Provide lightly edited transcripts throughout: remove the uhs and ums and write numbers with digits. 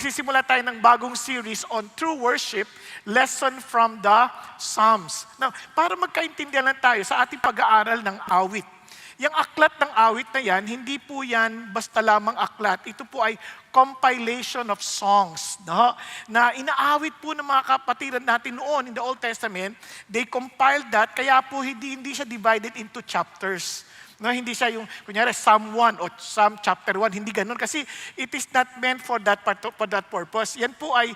Sisimula tayo ng bagong series on true worship, lesson from the Psalms. Now, para magkaintindihan lang tayo sa ating pag-aaral ng awit. Yung aklat ng awit na yan, hindi po yan basta lamang aklat. Ito po ay compilation of songs, no? Na inaawit po ng mga kapatiran natin noon in the Old Testament. They compiled that, kaya po hindi siya divided into chapters. No, hindi siya yung, kunyari, Psalm 1 o Psalm chapter 1, hindi ganun. Kasi it is not meant for that purpose. Yan po ay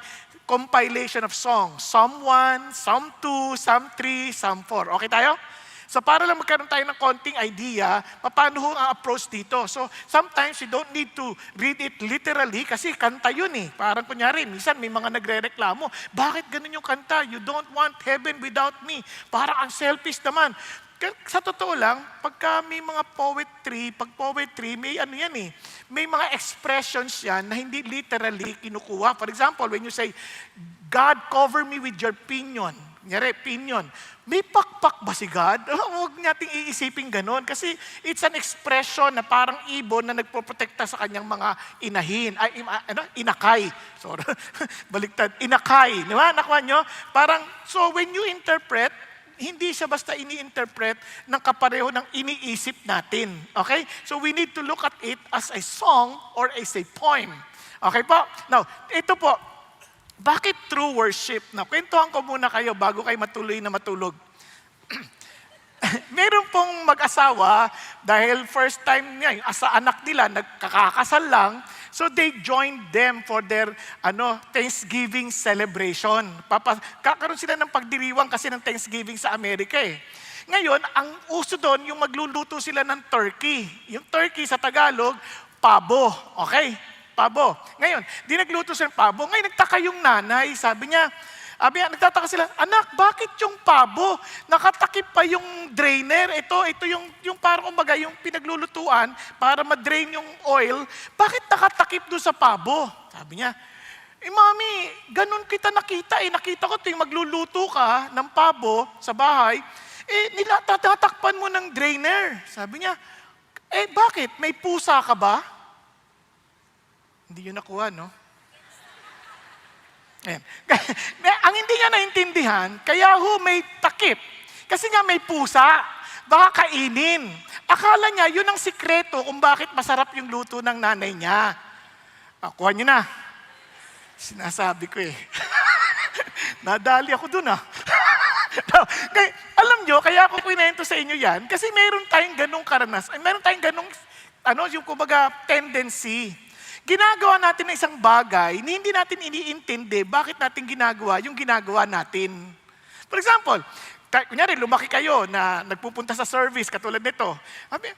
compilation of songs. Psalm 1, Psalm 2, Psalm 3, Psalm 4. Okay tayo? So para lang magkaroon tayo ng konting idea, paano ang approach dito. So sometimes you don't need to read it literally kasi kanta yun eh. Parang kunyari, minsan may mga nagre-reklamo, bakit ganun yung kanta? You don't want heaven without me. Parang ang selfish naman. Sa totoo lang, pagka may mga pag poetry, may ano yan eh, may mga expressions yan na hindi literally kinukuha. For example, when you say, God cover me with your pinion. Kunyari, pinion. May pakpak ba si God? Huwag nating iisipin ganun. Kasi it's an expression na parang ibon na nagpoprotekta sa kanyang mga inahin. Inakay. Sorry. Baliktad. Inakay. Di ba? Nakuha nyo? Parang, so when you interpret, hindi siya basta ini-interpret ng kapareho ng iniisip natin. Okay? So we need to look at it as a song or as a poem. Okay po? Now, ito po, bakit true worship? Now, kwentuhan ko muna kayo bago kayo matuloy na matulog. Meron pong mag-asawa dahil first time niya, yung asa anak nila, nagkakasal lang, so they joined them for their Thanksgiving celebration. Kakaroon sila ng pagdiriwang kasi ng Thanksgiving sa Amerika eh. Ngayon, ang uso doon, yung magluluto sila ng turkey. Yung turkey sa Tagalog, pabo. Okay? Pabo. Ngayon, di nagluto sila ng pabo. Ngayon, nagtaka yung nanay. Sabi niya, nagtataka sila, anak, bakit yung pabo? Nakatakip pa yung drainer. Ito yung parang kumbaga, yung pinaglulutuan para ma-drain yung oil. Bakit nakatakip doon sa pabo? Sabi niya, mami, ganun kita nakita eh. Nakita ko tuwing magluluto ka ng pabo sa bahay, tatakpan mo ng drainer. Sabi niya, bakit? May pusa ka ba? Hindi yun nakuha, no? Ayan. Ang hindi niya naintindihan, kaya may takip. Kasi nga may pusa, baka kainin. Akala niya, yun ang sikreto kung bakit masarap yung luto ng nanay niya. Kuha niyo na. Sinasabi ko eh. Nadali ako dun Alam niyo, kaya ako kwento sa inyo yan, kasi meron tayong ganong karanasan, meron tayong ganong, yung kumbaga, tendency. Ginagawa natin ng isang bagay, hindi natin iniintindi bakit natin ginagawa yung ginagawa natin. For example, kunyari lumaki kayo na nagpupunta sa service katulad nito.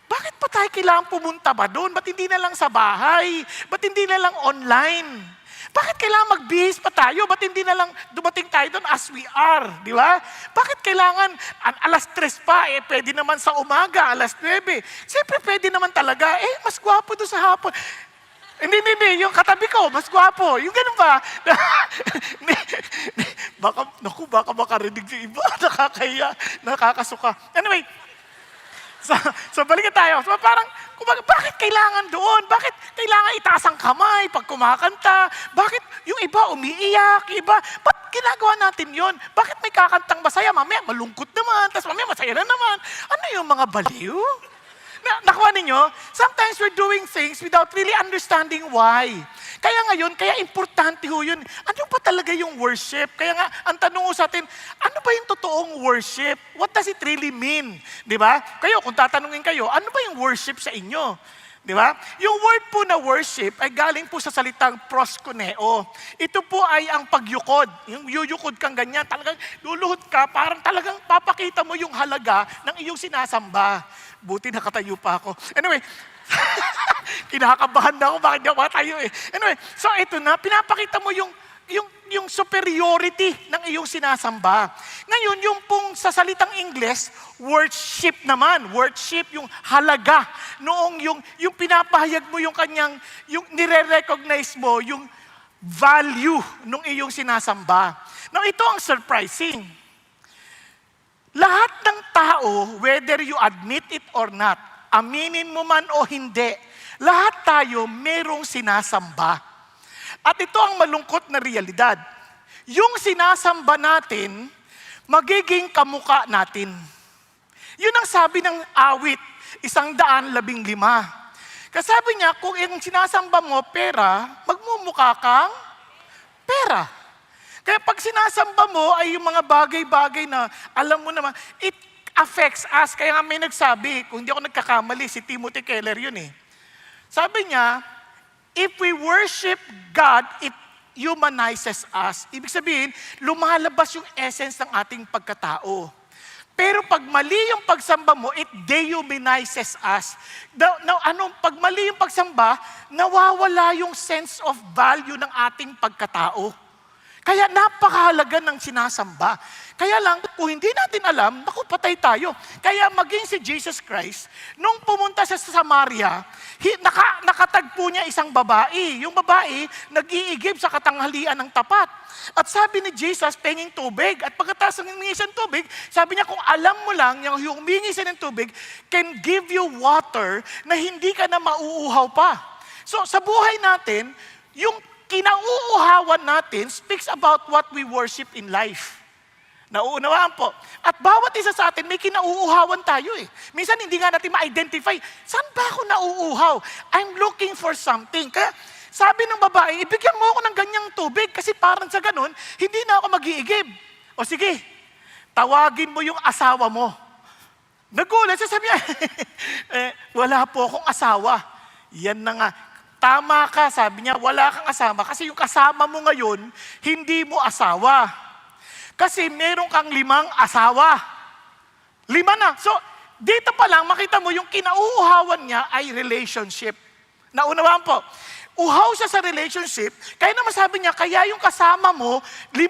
Bakit pa tayo kailangan pumunta ba doon? Ba't hindi na lang sa bahay? Ba't hindi na lang online? Bakit kailangan magbihis pa tayo? Ba't hindi na lang dumating tayo doon as we are? Di ba? Bakit kailangan alas 3 pa? Pwede naman sa umaga, alas 9. Siyempre pwede naman talaga. Mas gwapo doon sa hapon. Hindi. Yung katabi ko, mas gwapo. Yung ganun ba? Baka makarinig yung iba. Nakakahiya. Nakakasuka. Anyway, so balikan tayo. So parang, bakit kailangan doon? Bakit kailangan itaas ang kamay pag kumakanta? Bakit yung iba umiiyak? Iba, ba't ginagawa natin yon? Bakit may kakantang masaya? Mamaya malungkot naman, tapos mamaya masaya na naman. Ano yung mga baliw? Nakuha ninyo? Sometimes we're doing things without really understanding why. Kaya ngayon, kaya importante ho yun. Ano pa talaga yung worship? Kaya nga, ang tanong ko sa atin, ano ba yung totoong worship? What does it really mean? Di ba? Kayo, kung tatanungin kayo, ano ba yung worship sa inyo? Di ba? Yung word po na worship ay galing po sa salitang proskuneo. Ito po ay ang pagyukod. Yung yuyukod kang ganyan, talagang luluhod ka, parang talagang papakita mo yung halaga ng iyong sinasamba. Buti nakatayo pa ako. Anyway, kinakabahan na ako, bakit di ako makatayo eh. Anyway, so ito na, pinapakita mo yung superiority ng iyong sinasamba. Ngayon, yung pong sa salitang Ingles, worship naman. Worship, yung halaga. Noong yung pinapahayag mo yung kanyang, yung nire-recognize mo, yung value ng iyong sinasamba. Now, ito ang surprising. Lahat ng tao, whether you admit it or not, aminin mo man o hindi, lahat tayo merong sinasamba. At ito ang malungkot na realidad. Yung sinasamba natin, magiging kamuka natin. Yun ang sabi ng awit, 115. Kasabi niya, kung yung sinasamba mo pera, magmumukha kang pera. Kaya pag sinasamba mo ay yung mga bagay-bagay na alam mo naman, it affects us. Kaya nga may nagsabi, kung hindi ako nagkakamali, si Timothy Keller yun eh. Sabi niya, if we worship God, it humanizes us. Ibig sabihin, lumalabas yung essence ng ating pagkatao. Pero pag mali yung pagsamba mo, it dehumanizes us. Pag mali yung pagsamba, nawawala yung sense of value ng ating pagkatao. Kaya napakahalaga ng sinasamba. Kaya lang, kung hindi natin alam, naku, patay tayo. Kaya maging si Jesus Christ, nung pumunta sa Samaria, nakatagpo niya isang babae. Yung babae, nag-iigib sa katanghalian ng tapat. At sabi ni Jesus, penging tubig. At pagkatapos ng humingi siya ng tubig, sabi niya, kung alam mo lang, yung humingi siya ng tubig, can give you water na hindi ka na mauuhaw pa. So, sa buhay natin, yung kinauuhawan natin speaks about what we worship in life. Nauunawaan po. At bawat isa sa atin, may kinauuhawan tayo eh. Minsan hindi nga natin ma-identify, saan ba ako nauuhaw? I'm looking for something. Kaya sabi ng babae, ibigyan mo ako ng ganyang tubig kasi parang sa ganun, hindi na ako mag-iigib. O sige, tawagin mo yung asawa mo. Nagulat, sabi niya, wala po akong asawa. Yan na nga. Tama ka, sabi niya, wala kang asawa kasi yung kasama mo ngayon, hindi mo asawa. Kasi meron kang 5 asawa. 5 na. So, dito pa lang, makita mo yung kinauuhawan niya ay relationship. Naunawaan po. Uhaw siya sa relationship, kaya naman sabi niya, kaya yung kasama mo, 5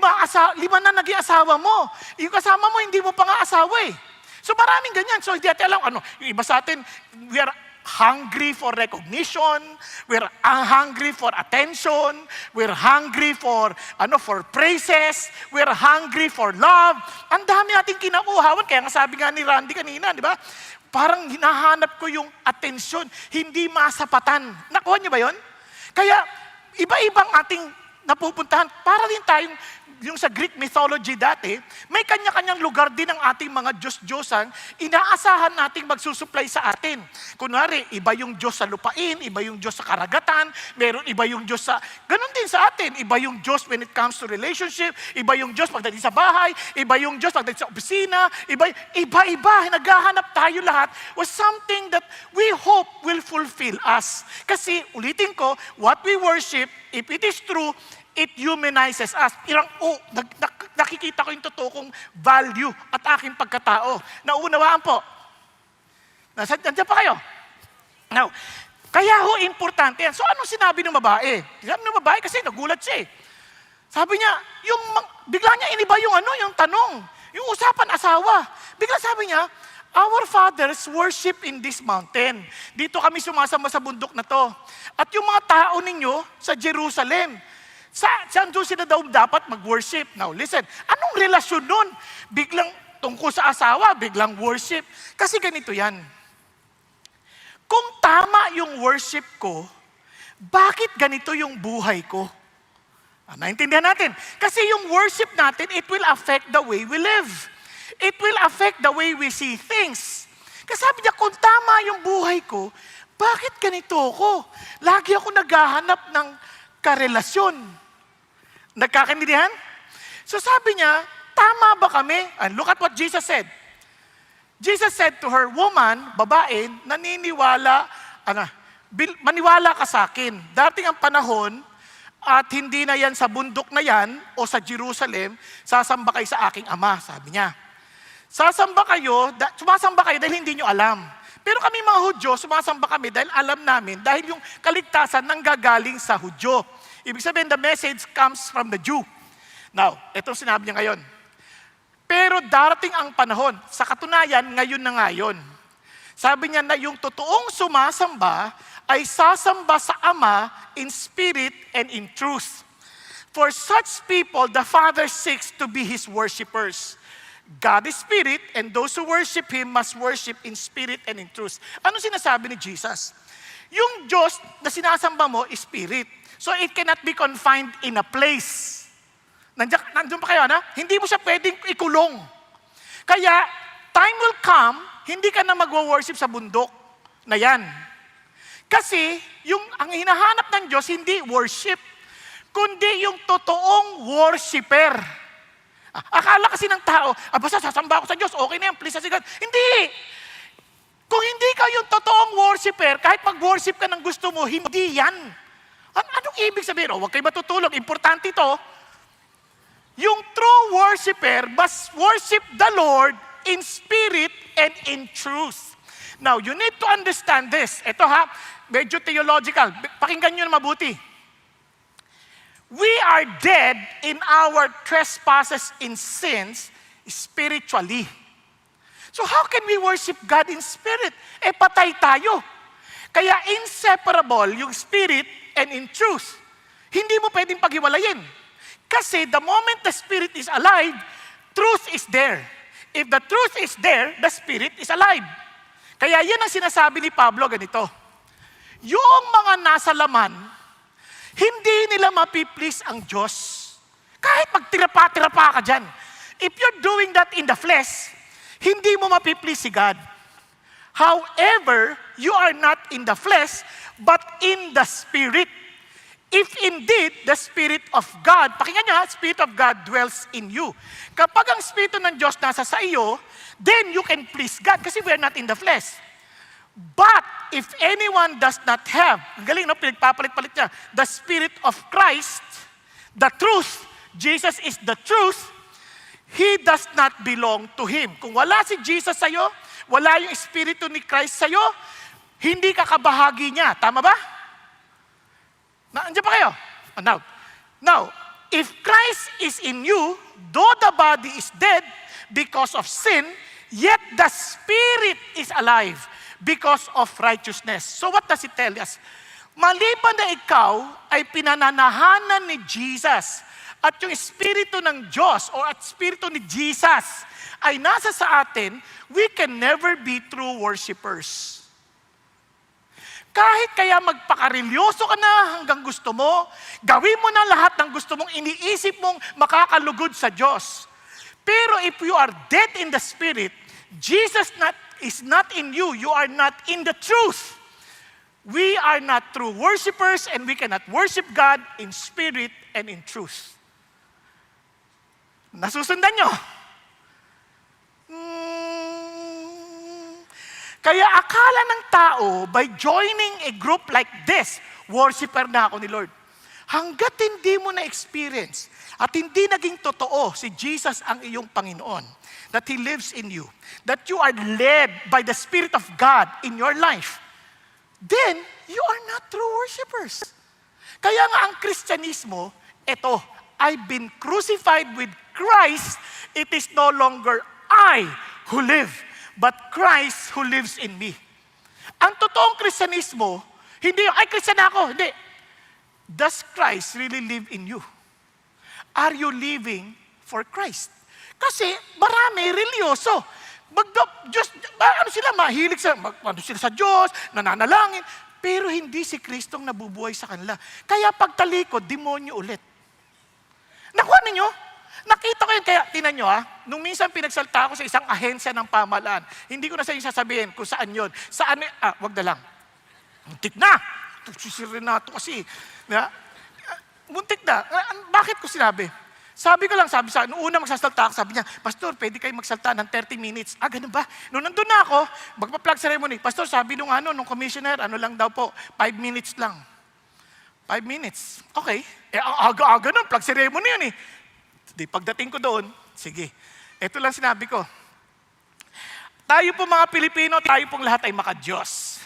na naging asawa mo. Yung kasama mo, hindi mo pa nga asawa eh. So maraming ganyan. So hindi natin alam, yung iba sa atin, we are hungry for recognition, we're hungry for attention, we're hungry for praises, we're hungry for love. Ang dami nating kinauuhawan, kaya nga sabi nga ni Randy kanina, di ba? Parang hinahanap ko yung atensyon, hindi masapatan. Nakuha niyo ba yon? Kaya iba-ibang ating napupuntahan, para din tayong yung sa Greek mythology dati, may kanya-kanyang lugar din ang ating mga Diyos-Diyosan, inaasahan nating magsusupply sa atin. Kunwari, iba yung Diyos sa lupain, iba yung Diyos sa karagatan, meron iba yung Diyos sa, ganun din sa atin, iba yung Diyos when it comes to relationship, iba yung Diyos pagdating sa bahay, iba yung Diyos pagdating sa opisina, iba-iba, naghahanap tayo lahat was something that we hope will fulfill us. Kasi, ulitin ko, what we worship, if it is true, it humanizes us. Nakikita ko yung totoo kong value at aking pagkatao. Naunawaan po. Nandiyan pa kayo? Now, kaya importante yan. So, anong sinabi ng babae? Sinabi ng babae kasi nagulat siya eh. Sabi niya, bigla niya iniba yung tanong. Yung usapan asawa. Bigla sabi niya, our fathers worship in this mountain. Dito kami sumasama sa bundok na to. At yung mga tao ninyo sa Jerusalem, saan doon sila daw dapat mag-worship? Now, listen, anong relasyon nun? Biglang tungkol sa asawa, biglang worship. Kasi ganito yan. Kung tama yung worship ko, bakit ganito yung buhay ko? Naintindihan natin. Kasi yung worship natin, it will affect the way we live. It will affect the way we see things. Kasi sabi niya, kung tama yung buhay ko, bakit ganito ako? Lagi ako naghahanap ng karelasyon. Nagkakaintindihan? So sabi niya, tama ba kami? And look at what Jesus said. Jesus said to her, woman, babae, maniwala ka sa akin. Dating ang panahon, at hindi na yan sa bundok na yan, o sa Jerusalem, sasamba kayo sa aking ama, sabi niya. Sumasamba kayo dahil hindi nyo alam. Pero kami mga Hudyo, sumasamba kami dahil alam namin, dahil yung kaligtasan nanggagaling sa Hudyo. Ibig sabihin, the message comes from the Jew. Now, itong sinabi niya ngayon. Pero darating ang panahon, sa katunayan, ngayon na ngayon. Sabi niya na yung totoong sumasamba ay sasamba sa Ama in spirit and in truth. For such people, the Father seeks to be His worshipers. God is spirit, and those who worship Him must worship in spirit and in truth. Ano sinasabi ni Jesus? Yung Diyos na sinasamba mo is spirit. So it cannot be confined in a place. Nandiyan pa kayo, na? Hindi mo siya pwedeng ikulong. Kaya, time will come, hindi ka na mag-worship sa bundok na yan. Kasi, ang hinahanap ng Diyos, hindi worship, kundi yung totoong worshiper. Akala kasi ng tao, basta sasamba ako sa Diyos, okay na yan, please sa God. Hindi! Kung hindi ka yung totoong worshiper, kahit mag-worship ka ng gusto mo, hindi yan. Anong ibig sabihin? Huwag kayo matutulog. Importante ito. Yung true worshiper must worship the Lord in spirit and in truth. Now, you need to understand this. Ito medyo theological. Pakinggan nyo na mabuti. We are dead in our trespasses and sins spiritually. So how can we worship God in spirit? Patay tayo. Kaya inseparable yung spirit and in truth. Hindi mo pwedeng paghiwalayin. Kasi the moment the spirit is alive, truth is there. If the truth is there, the spirit is alive. Kaya yan ang sinasabi ni Pablo ganito. Yung mga nasa laman, hindi nila mapiplease ang Diyos. Kahit magtirapa-tirapa ka dyan. If you're doing that in the flesh, hindi mo mapiplease si God. However, you are not in the flesh, but in the Spirit. If indeed the Spirit of God, pakinggan nyo Spirit of God dwells in you. Kapag ang Espiritu ng Diyos nasa sa iyo, then you can please God kasi we are not in the flesh. But if anyone does not have, ang galing pinagpapalit-palit niya, the Spirit of Christ, the truth, Jesus is the truth, he does not belong to him. Kung wala si Jesus sa'yo, wala yung Espiritu ni Christ sa'yo, hindi ka kabahagi niya. Tama ba? Andiyan pa kayo? Now, if Christ is in you, though the body is dead because of sin, yet the Spirit is alive because of righteousness. So what does it tell us? Maliban na ikaw ay pinananahanan ni Jesus at yung Espiritu ng Diyos o at Espiritu ni Jesus ay nasa sa atin, we can never be true worshipers. Kahit kaya magpakarelyoso ka na hanggang gusto mo, gawin mo na lahat ng gusto mong iniisip mong makakalugod sa Diyos. Pero if you are dead in the Spirit, Jesus is not in you. You are not in the truth. We are not true worshipers and we cannot worship God in spirit and in truth. Nasusundan nyo? Kaya akala ng tao, by joining a group like this, worshiper na ako ni Lord. Hanggat hindi mo na-experience at hindi naging totoo si Jesus ang iyong Panginoon, that He lives in you, that you are led by the Spirit of God in your life, then you are not true worshipers. Kaya nga ang Kristyanismo, ito, I've been crucified with Christ, it is no longer I who live, but Christ who lives in me. Ang totoong Kristyanismo, hindi yung, Kristyan ako, hindi. Does Christ really live in you? Are you living for Christ? Kasi marami, religyoso. Diyos, mahilig sila sa Diyos, nananalangin, pero hindi si Kristong nabubuhay sa kanila. Kaya pagtalikod, demonyo ulit. Nakuha ninyo? Nakita ko yun, kaya tinan nyo nung minsan pinagsalta ako sa isang ahensya ng pamahalaan, hindi ko na sa inyo sasabihin kung saan yun. Saan, wag na lang. Muntik na! Si Renato kasi. Muntik na. Bakit ko sinabi? Sabi sa nung una magsasalta ako, sabi niya, Pastor, pwede kayo magsalta ng 30 minutes. Ganun ba? Nung nandun na ako, magpa-plug ceremony, Pastor, sabi nung commissioner, lang daw po, 5 minutes lang. 5 minutes. Okay. Aga-aga nun, plug ceremony yun eh. Pagdating ko doon, sige. Ito lang sinabi ko. Tayo po mga Pilipino, tayo pong lahat ay maka-Diyos.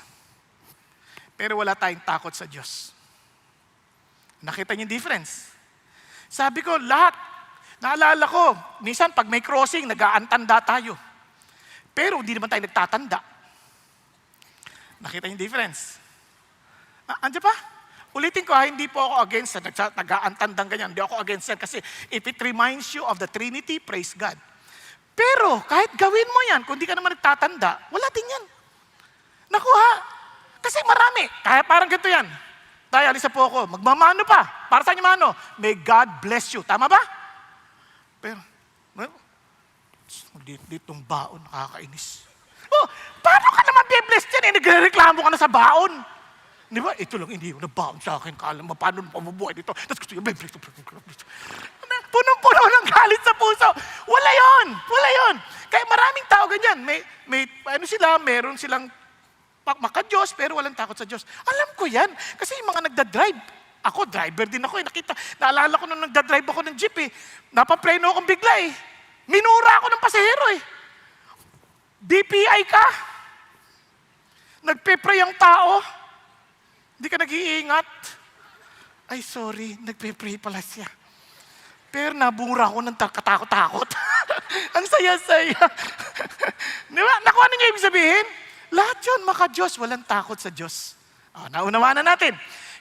Pero wala tayong takot sa Diyos. Nakita niyo yung difference? Sabi ko, lahat. Naalala ko, minsan pag may crossing, nag-aantanda tayo. Pero hindi naman tayo nagtatanda. Nakita niyo yung difference? Andiyan pa? Ulitin ko hindi po ako against nag-aantandang ganyan. Hindi ako against yan kasi if it reminds you of the Trinity, praise God. Pero kahit gawin mo yan, kung di ka naman nagtatanda, wala din yan. Nakuha. Kasi marami. Kaya parang ganito yan. Tay, alis na po ako. Magmamano pa. Para saan yung mano? May God bless you. Tama ba? Pero, ditong baon, nakakainis. Oh, paano ka naman be-bless dyan? Nagre-reklamo ka na sa baon. Di ba? Ito lang, hindi yung nabaon sa akin. Kala mo, paano pamubuhay dito? Tapos gusto yung be-bless. Punong-puno ng galit sa puso. Wala yon. Kaya maraming tao ganyan. Meron silang maka-Diyos, pero walang takot sa Diyos. Alam ko yan. Kasi yung mga nagdadrive, ako, driver din ako. Naalala ko nung nagdadrive ako ng jeep napapreno akong bigla Minura ako ng pasahero DPI ka? Nagpe-pray ang tao? Hindi ka nag-iingat? Ay, sorry, nagpe-pray pala siya. Pero nabura ako ng katakot-takot. Ang saya-saya. Di ba? Nakuha niyo ibig sabihin? Lahat yun, maka-Diyos, walang takot sa Diyos. Naunawaan na natin.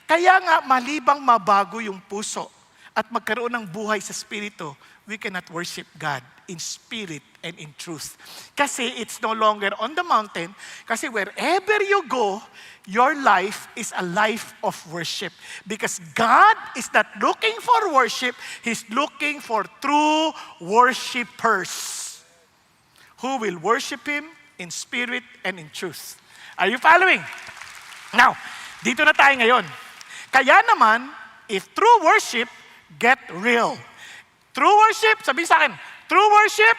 Kaya nga, malibang mabago yung puso at magkaroon ng buhay sa Espiritu, we cannot worship God in spirit and in truth. Kasi it's no longer on the mountain. Kasi wherever you go, your life is a life of worship. Because God is not looking for worship, He's looking for true worshipers who will worship Him in spirit and in truth. Are you following? Now, dito na tayo ngayon. Kaya naman, if true worship, get real. True worship, sabihin sa akin, true worship,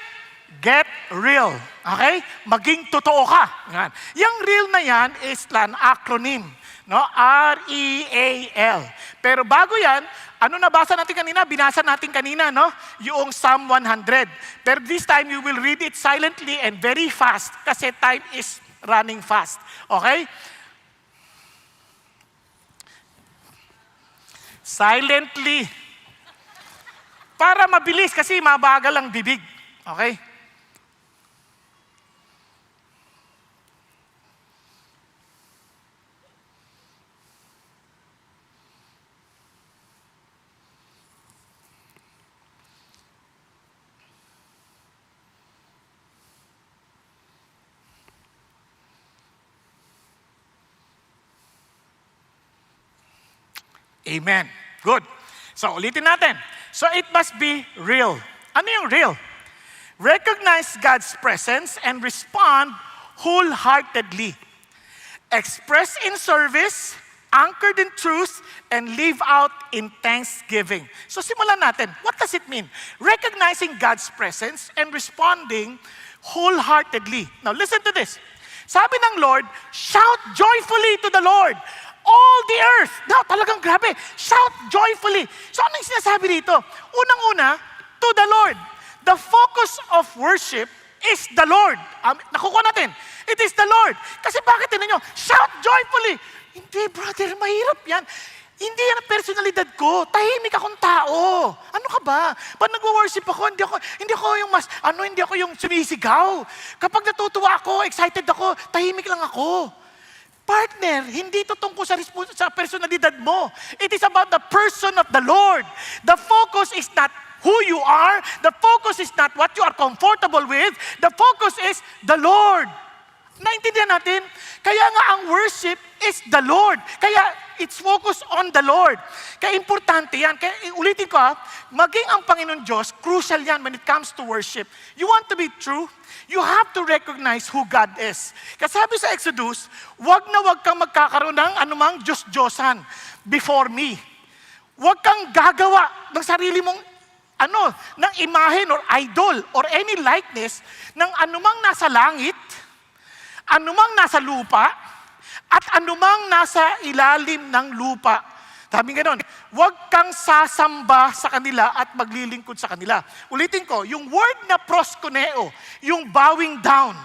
get real. Okay? Maging totoo ka. Yan. Yung real na yan is an acronym. No? R-E-A-L. Pero bago yan, ano nabasa natin kanina? Binasa natin kanina, no? Yung Psalm 100. Pero this time, you will read it silently and very fast kasi time is running fast. Okay? Silently. Para mabilis kasi mabagal ang bibig. Okay? Amen. Good. So, ulitin natin. So, it must be real. Ano yung real? Recognize God's presence and respond wholeheartedly. Express in service, anchored in truth, and live out in thanksgiving. So, simulan natin. What does it mean? Recognizing God's presence and responding wholeheartedly. Now, listen to this. Sabi ng Lord, shout joyfully to the Lord, all the earth. Now, talagang grabe. Shout joyfully. So, ano yung sinasabi dito? Unang-una, to the Lord. The focus of worship is the Lord. Nakukuha natin. It is the Lord. Kasi bakit tinan nyo? Shout joyfully. Hindi, brother, mahirap yan. Hindi yan ang personalidad ko. Tahimik akong tao. Ano ka ba? Pag nag-worship ako, hindi ako yung sumisigaw. Kapag natutuwa ako, excited ako, tahimik lang ako. Partner, hindi ito tungkol sa personalidad mo. It is about the person of the Lord. The focus is not who you are. The focus is not what you are comfortable with. The focus is the Lord. Naintindihan natin? Kaya nga ang worship is the Lord. Kaya it's focused on the Lord. Kaya importante yan. Kaya ulitin ko maging ang Panginoon Diyos, crucial yan when it comes to worship. You want to be true? You have to recognize who God is. Kasi sabi sa Exodus, wag kang magkakaroon ng anumang Diyos-Diyosan before me. Wag kang gagawa ng sarili mong ng imahen or idol or any likeness ng anumang nasa langit, anumang nasa lupa, at anumang nasa ilalim ng lupa. Sabi nga nun, huwag kang sasamba sa kanila at maglilingkod sa kanila. Ulitin ko, yung word na proskuneo, yung bowing down,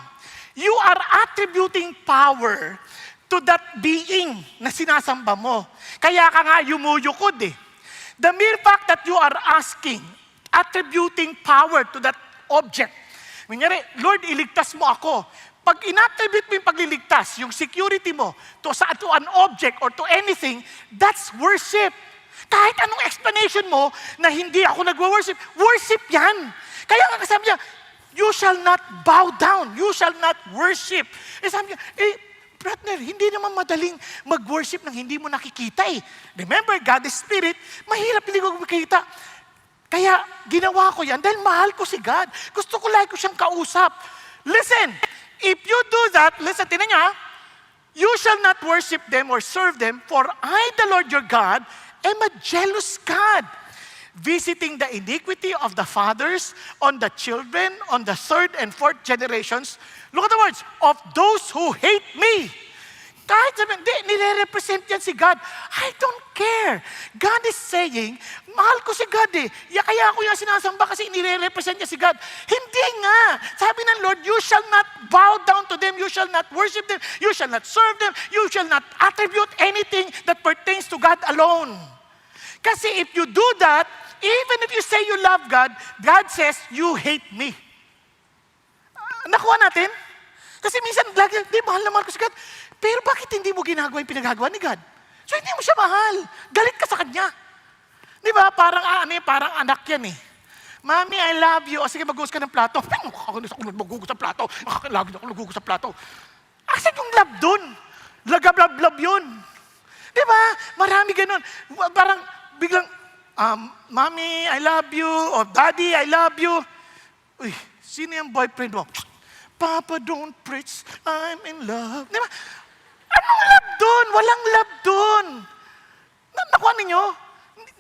you are attributing power to that being na sinasamba mo. Kaya ka nga yumuyukod The mere fact that you are asking, attributing power to that object. Kunyari, Lord, iligtas mo ako. Pag in-attribute mo yung pagliligtas, yung security mo to an object or to anything, that's worship. Kahit anong explanation mo na hindi ako nagwo-worship, worship yan. Kaya nga sabi niya, you shall not bow down. You shall not worship. Sabi niya, partner, hindi naman madaling mag-worship nang hindi mo nakikita eh. Remember, God is Spirit, mahirap hindi ko makikita. Kaya ginawa ko yan dahil mahal ko si God. Gusto ko lagi ko siyang kausap. Listen, if you do that, listen, tinan niyo, you shall not worship them or serve them, for I, the Lord your God, am a jealous God, visiting the iniquity of the fathers on the children, on the third and fourth generations. Look at the words, of those who hate me. Kahit sabihin, nire-represent yan si God. I don't care. God is saying, mahal ko si God eh. Kaya ako yung sinasamba kasi nire-represent niya si God. Hindi nga. Sabi ng Lord, you shall not bow down to them. You shall not worship them. You shall not serve them. You shall not attribute anything that pertains to God alone. Kasi if you do that, even if you say you love God, God says, you hate me. Nakuha natin? Kasi minsan, lagi, di, mahal na mahal ko si God. Pero bakit hindi mo ginagawa yung pinagagawa ni God? So hindi mo siya mahal. Galit ka sa kanya. Di ba? Parang anak yan eh. Mami, I love you. O sige, maghugas ka ng plato. Nakakainis ako maghugas ng plato. Nakakainis ako maghugas ng plato. Asan yung love dun? Lagab-lab yun. Di ba? Marami ganun. Parang biglang, Mami, I love you. O Daddy, I love you. Uy, sino yung boyfriend mo? Papa, don't preach. I'm in love. Di ba? Anong love dun? Walang love dun. Nakuha ninyo?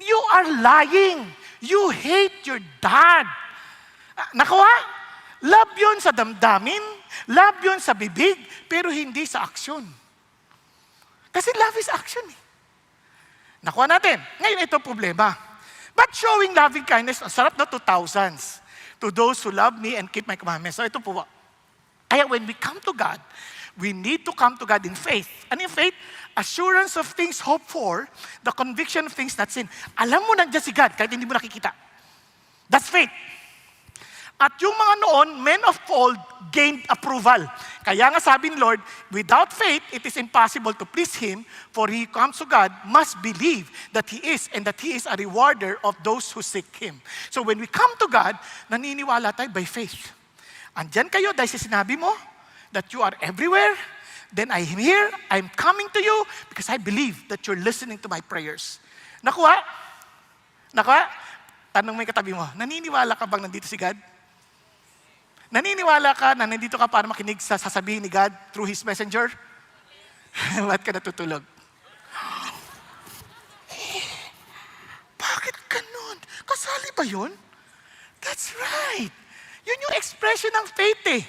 You are lying. You hate your dad. Nakuha? Love yun sa damdamin. Love yun sa bibig. Pero hindi sa aksyon. Kasi love is action eh. Nakuha natin. Ngayon ito problema. But showing loving kindness, ang sarap na 2000s. To those who love me and keep my commandments. So ito po. Kaya when we come to God, we need to come to God in faith. And in faith, assurance of things hoped for, the conviction of things not seen. Alam mo nandiyan si God kahit hindi mo nakikita. That's faith. At yung mga noon, men of old gained approval. Kaya nga sabi ni Lord, without faith, it is impossible to please Him, for he who comes to God must believe that He is and that He is a rewarder of those who seek Him. So when we come to God, naniniwala tayo by faith. Andyan kayo dahil sinabi mo that you are everywhere, then I'm here, I'm coming to you because I believe that you're listening to my prayers. Nakuha? Nakuha? Tanong mo yung katabi mo, naniniwala ka bang nandito si God? Naniniwala ka na nandito ka para makinig sa sasabihin ni God through His messenger? Ba't ka natutulog? Bakit ganun? Kasali ba yun? That's right. Yun yung expression ng faith eh.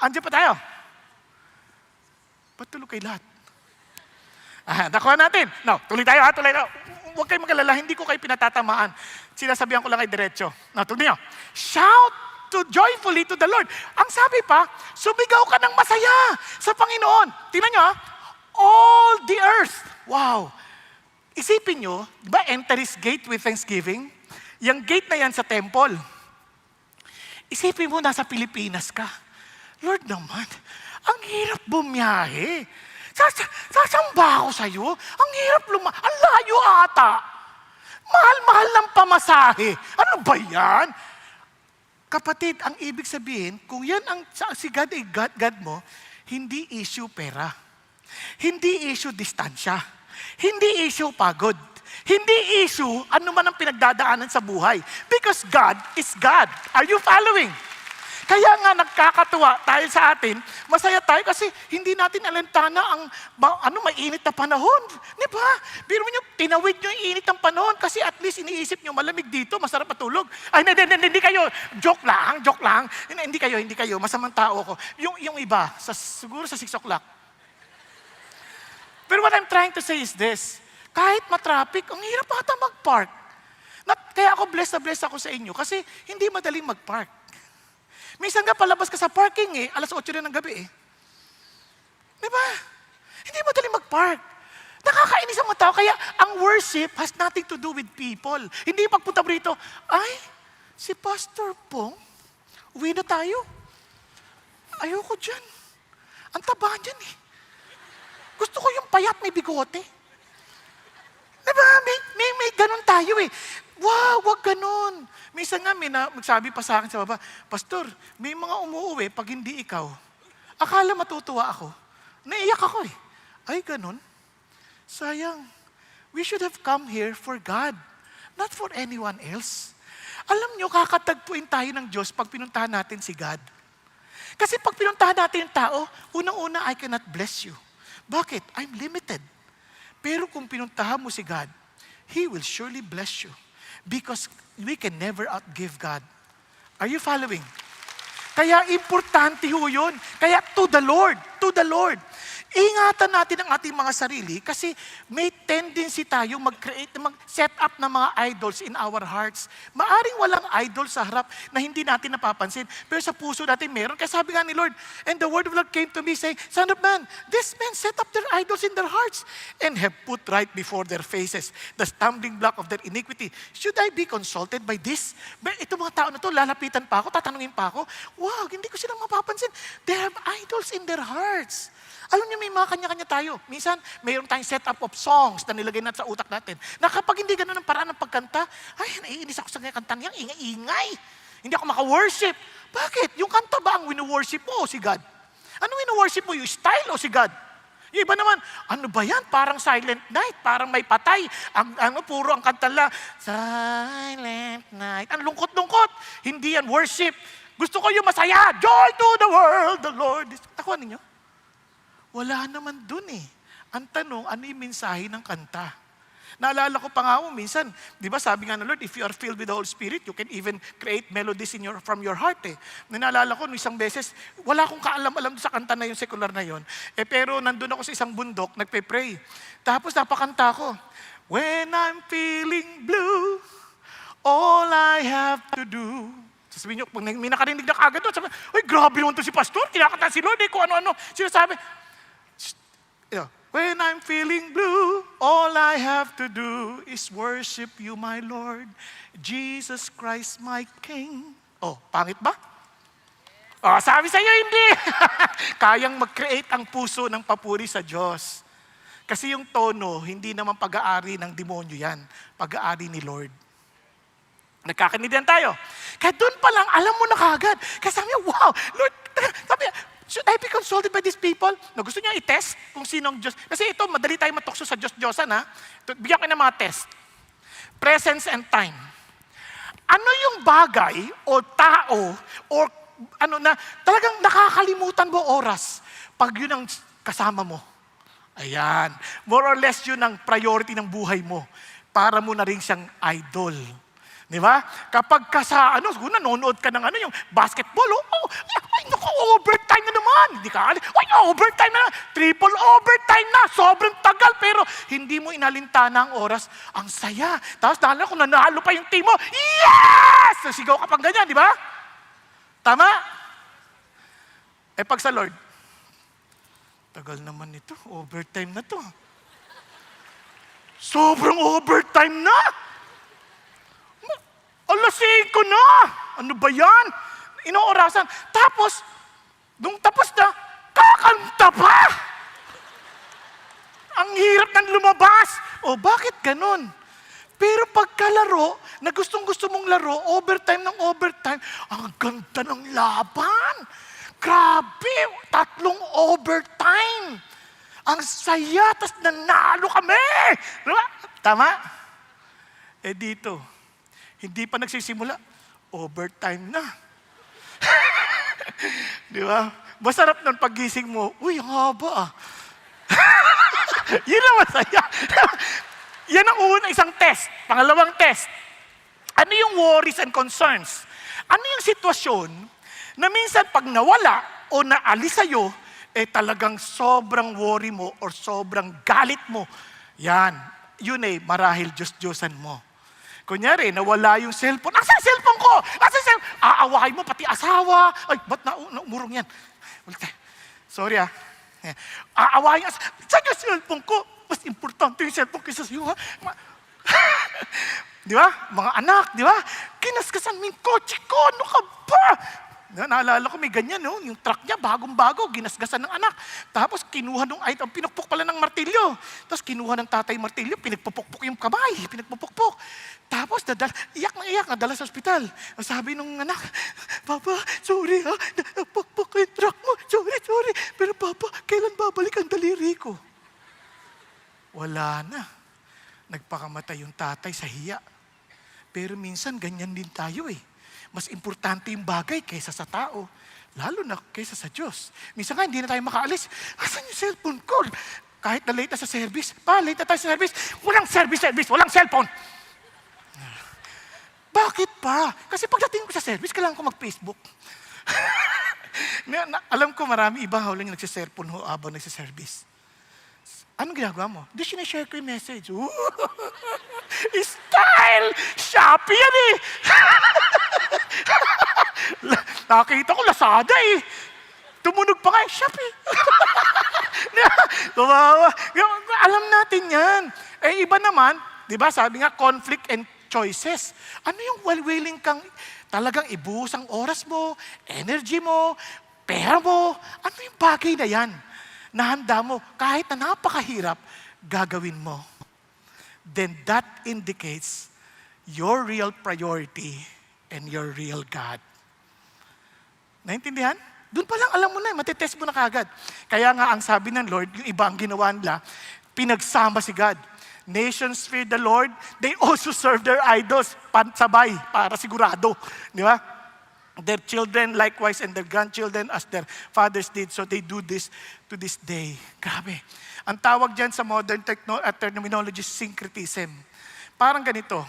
Andiyan pa tayo. Ba't tulog kayo lahat? Nakuha natin. No, tuloy tayo. Huwag kayong mag-alala, hindi ko kayo pinatatamaan. Sinasabihan ko lang kayo diretso. No, tuloy nyo. Shout joyfully to the Lord. Ang sabi pa, sumigaw ka ng masaya sa Panginoon. Tingnan nyo, all the earth. Wow. Isipin nyo, di ba enter His gate with thanksgiving? Yung gate na yan sa temple. Isipin mo, nasa Pilipinas ka. Lord naman, ang hirap bumiyahe. Sasamba ako sa'yo. Ang hirap ang layo ata. Mahal-mahal ng pamasahe. Ano ba yan? Kapatid, ang ibig sabihin, kung yan si God ay God mo, hindi issue pera. Hindi issue distansya. Hindi issue pagod. Hindi issue ano man ang pinagdadaanan sa buhay. Because God is God. Are you following? Kaya nga nagkakatuwa tayo sa atin, masaya tayo kasi hindi natin alintana ang mainit na panahon. Di ba? Pero nyo, tinawid nyo yung init ng panahon kasi at least iniisip nyo, malamig dito, masarap matulog. Ay, hindi kayo. Joke lang. Hindi kayo. Masamang tao ko. Yung iba, siguro sa 6 o'clock. Pero what I'm trying to say is this, kahit matraffic, ang hirap ata mag-park. Kaya ako blessed na blessed ako sa inyo kasi hindi madaling mag-park. Minsan nga palabas ka sa parking alas 8 na ng gabi Di ba? Hindi madaling mag-park. Nakakainis ang mga tao. Kaya ang worship has nothing to do with people. Hindi pagpunta mo rito, ay, si Pastor Pong, uwi na tayo. Ayoko dyan. Ang taba dyan Gusto ko yung payat may bigote. Diba? May ganun tayo Wow, wag ganun. Minsan nga magsabi pa sa akin sa baba, Pastor, may mga umuuwi pag hindi ikaw. Akala matutuwa ako. Naiyak ako eh. Ay, ganun. Sayang. We should have come here for God, not for anyone else. Alam nyo, kakatagpuin tayo ng Diyos pag pinuntahan natin si God. Kasi pag pinuntahan natin yung tao, unang-una, I cannot bless you. Bakit? I'm limited. Pero kung pinuntahan mo si God, He will surely bless you. Because we can never outgive God. Are you following? Kaya importante ho yun. Kaya to the Lord. Ingatan natin ang ating mga sarili kasi may tendency tayo mag-set up ng mga idols in our hearts. Maaring walang idol sa harap na hindi natin napapansin. Pero sa puso natin meron. Kaya sabi nga ni Lord, and the word of Lord came to me saying, Son of man, these men set up their idols in their hearts and have put right before their faces the stumbling block of their iniquity. Should I be consulted by this? Ito mga tao na to, lalapitan pa ako, tatanungin pa ako, wow, hindi ko sila mapapansin. They have idols in their hearts. Alam niyo, may mga kanya-kanya tayo. Minsan, mayroon tayong setup of songs na nilagay natin sa utak natin. Na kapag hindi ganun ang paraan ng pagkanta, ay, naiinis ako sa kanta niyang ingay-ingay. Hindi ako maka-worship. Bakit? Yung kanta ba ang wino-worship mo o si God? Ano wino-worship mo? Yung style o si God? Yung iba naman, ano ba yan? Parang Silent Night, parang may patay. Puro ang kanta lang, Silent Night. Ang lungkot-lungkot. Hindi yan worship. Gusto ko yung masaya. Joy to the world, the Lord is... Nakuha ninyo? Wala naman dun eh. Ang tanong, ano yung mensahe ng kanta? Naalala ko pa nga minsan, di ba sabi nga ng Lord, if you are filled with the Holy Spirit, you can even create melodies from your heart eh. Naalala ko, isang beses, wala akong kaalam-alam sa kanta na yung secular na yun. Pero nandun ako sa isang bundok, nagpe-pray. Tapos napakanta ko, when I'm feeling blue, all I have to do. Sasabihin nyo, pag may nakarinig na kagad doon, sabi, uy, grabe naman to si Pastor, kinakanta si Lord kung ano-ano. Sinasabi, when I'm feeling blue, all I have to do is worship you, my Lord, Jesus Christ, my King. Oh, pangit ba? Oh, sabi sa'yo, hindi. Kayang mag-create ang puso ng papuri sa Diyos. Kasi yung tono, hindi naman pag-aari ng demonyo yan. Pag-aari ni Lord. Nagkakaintindihan tayo. Kaya doon pa lang, alam mo na kagad. Kaya sabi niya, wow, Lord, sabi niya, should I be consulted by these people? Na gusto niya i-test kung sinong Diyos. Kasi ito, madali tayo matukso sa Diyos-Diyosan, ha? Bigyan ko ng mga test. Presence and time. Ano yung bagay o tao o ano na talagang nakakalimutan mo oras pag yun ang kasama mo? Ayan. More or less yun ang priority ng buhay mo. Para mo na rin siyang idol. Di ba? Kapag nanonood ka ng yung basketball, ay, naku, overtime na naman. Hindi ka alis, overtime na, triple overtime na, sobrang tagal, pero hindi mo inalintana ang oras. Ang saya. Tapos dahil kung nanalo pa yung team mo, yes! So, sigaw ka pang ganyan, di ba? Tama? Pag sa Lord, tagal naman ito, overtime na to. Sobrang overtime na. Alas 5 na! Ano ba yan? Inoorasan. Tapos, nung tapos na, kakanta pa! Ang hirap ng lumabas. Bakit ganun? Pero pagkalaro, na gustong-gusto mong laro, overtime ng overtime, ang ganda ng laban. Grabe! 3 overtime. Ang saya, tas nanalo kami! Diba? Tama? Dito, hindi pa nagsisimula, overtime na. Di ba? Masarap nun paggising mo, uy, haba ah. Yun ang masaya. Yan ang isang test. Pangalawang test. Ano yung worries and concerns? Ano yung sitwasyon na minsan pag nawala o naalis sa'yo, talagang sobrang worry mo or sobrang galit mo. Yan. Yun marahil Diyos-Diyosan mo. Kunyari, nawala yung cellphone. Asa yung cellphone ko? Asa yung cellphone? Aawahin mo, pati asawa. Ay, ba't naumurong yan? Sorry Aawahin yung asawa. Saan yung cellphone ko? Mas importante yung cellphone kaysa sa'yo, ha? Di ba? Mga anak, di ba? Kinaskasan mo yung kotse ko. Ano ka ba? Naalala ko may ganyan, no? Yung truck niya, bagong-bago, ginasgasan ng anak. Tapos kinuha nung item, pinukpok pala ng martilyo. Tapos kinuha ng tatay martilyo, pinagpupukpok yung kamay, pinagpupukpok. Tapos iyak na nadala sa ospital. Sabi nung anak, Papa, sorry ha, napakpak yung truck mo. Sorry. Pero Papa, kailan babalik ang daliri ko? Wala na. Nagpakamatay yung tatay sa hiya. Pero minsan ganyan din tayo eh. Mas importante yung bagay kaysa sa tao. Lalo na kaysa sa Diyos. Minsan nga, hindi na tayo makaalis. Asan yung cellphone ko? Kahit na late na sa service. Late na tayo sa service. Walang service. Walang cellphone. Bakit pa? Kasi pagdating ko sa service, kailangan ko mag-Facebook. Alam ko marami ibang hawlan yung nagsiserpon habang nagsiservice. Anong ginagawa mo? Di sinashare ko yung message. Style! Shopee yan eh! Nakita ko Lazada eh. Tumunog pa nga eh, Shopee. Kawawa. Alam natin yan. Iba naman, di ba sabi nga, conflict and choices. Ano yung willing kang talagang ibuhos ang oras mo, energy mo, pera mo? Ano yung bagay na yan? Nahanda mo, kahit na napakahirap, gagawin mo. Then that indicates your real priority and your real God. Naintindihan? Doon pa lang alam mo na, matitest mo na kagad. Kaya nga ang sabi ng Lord, yung iba ang ginawa nila, pinagsama si God. Nations fear the Lord, they also serve their idols, pansabay, para sigurado. Di ba? Their children likewise and their grandchildren as their fathers did, so they do this to this day. Grabe. Ang tawag dyan sa modern terminology, syncretism. Parang ganito.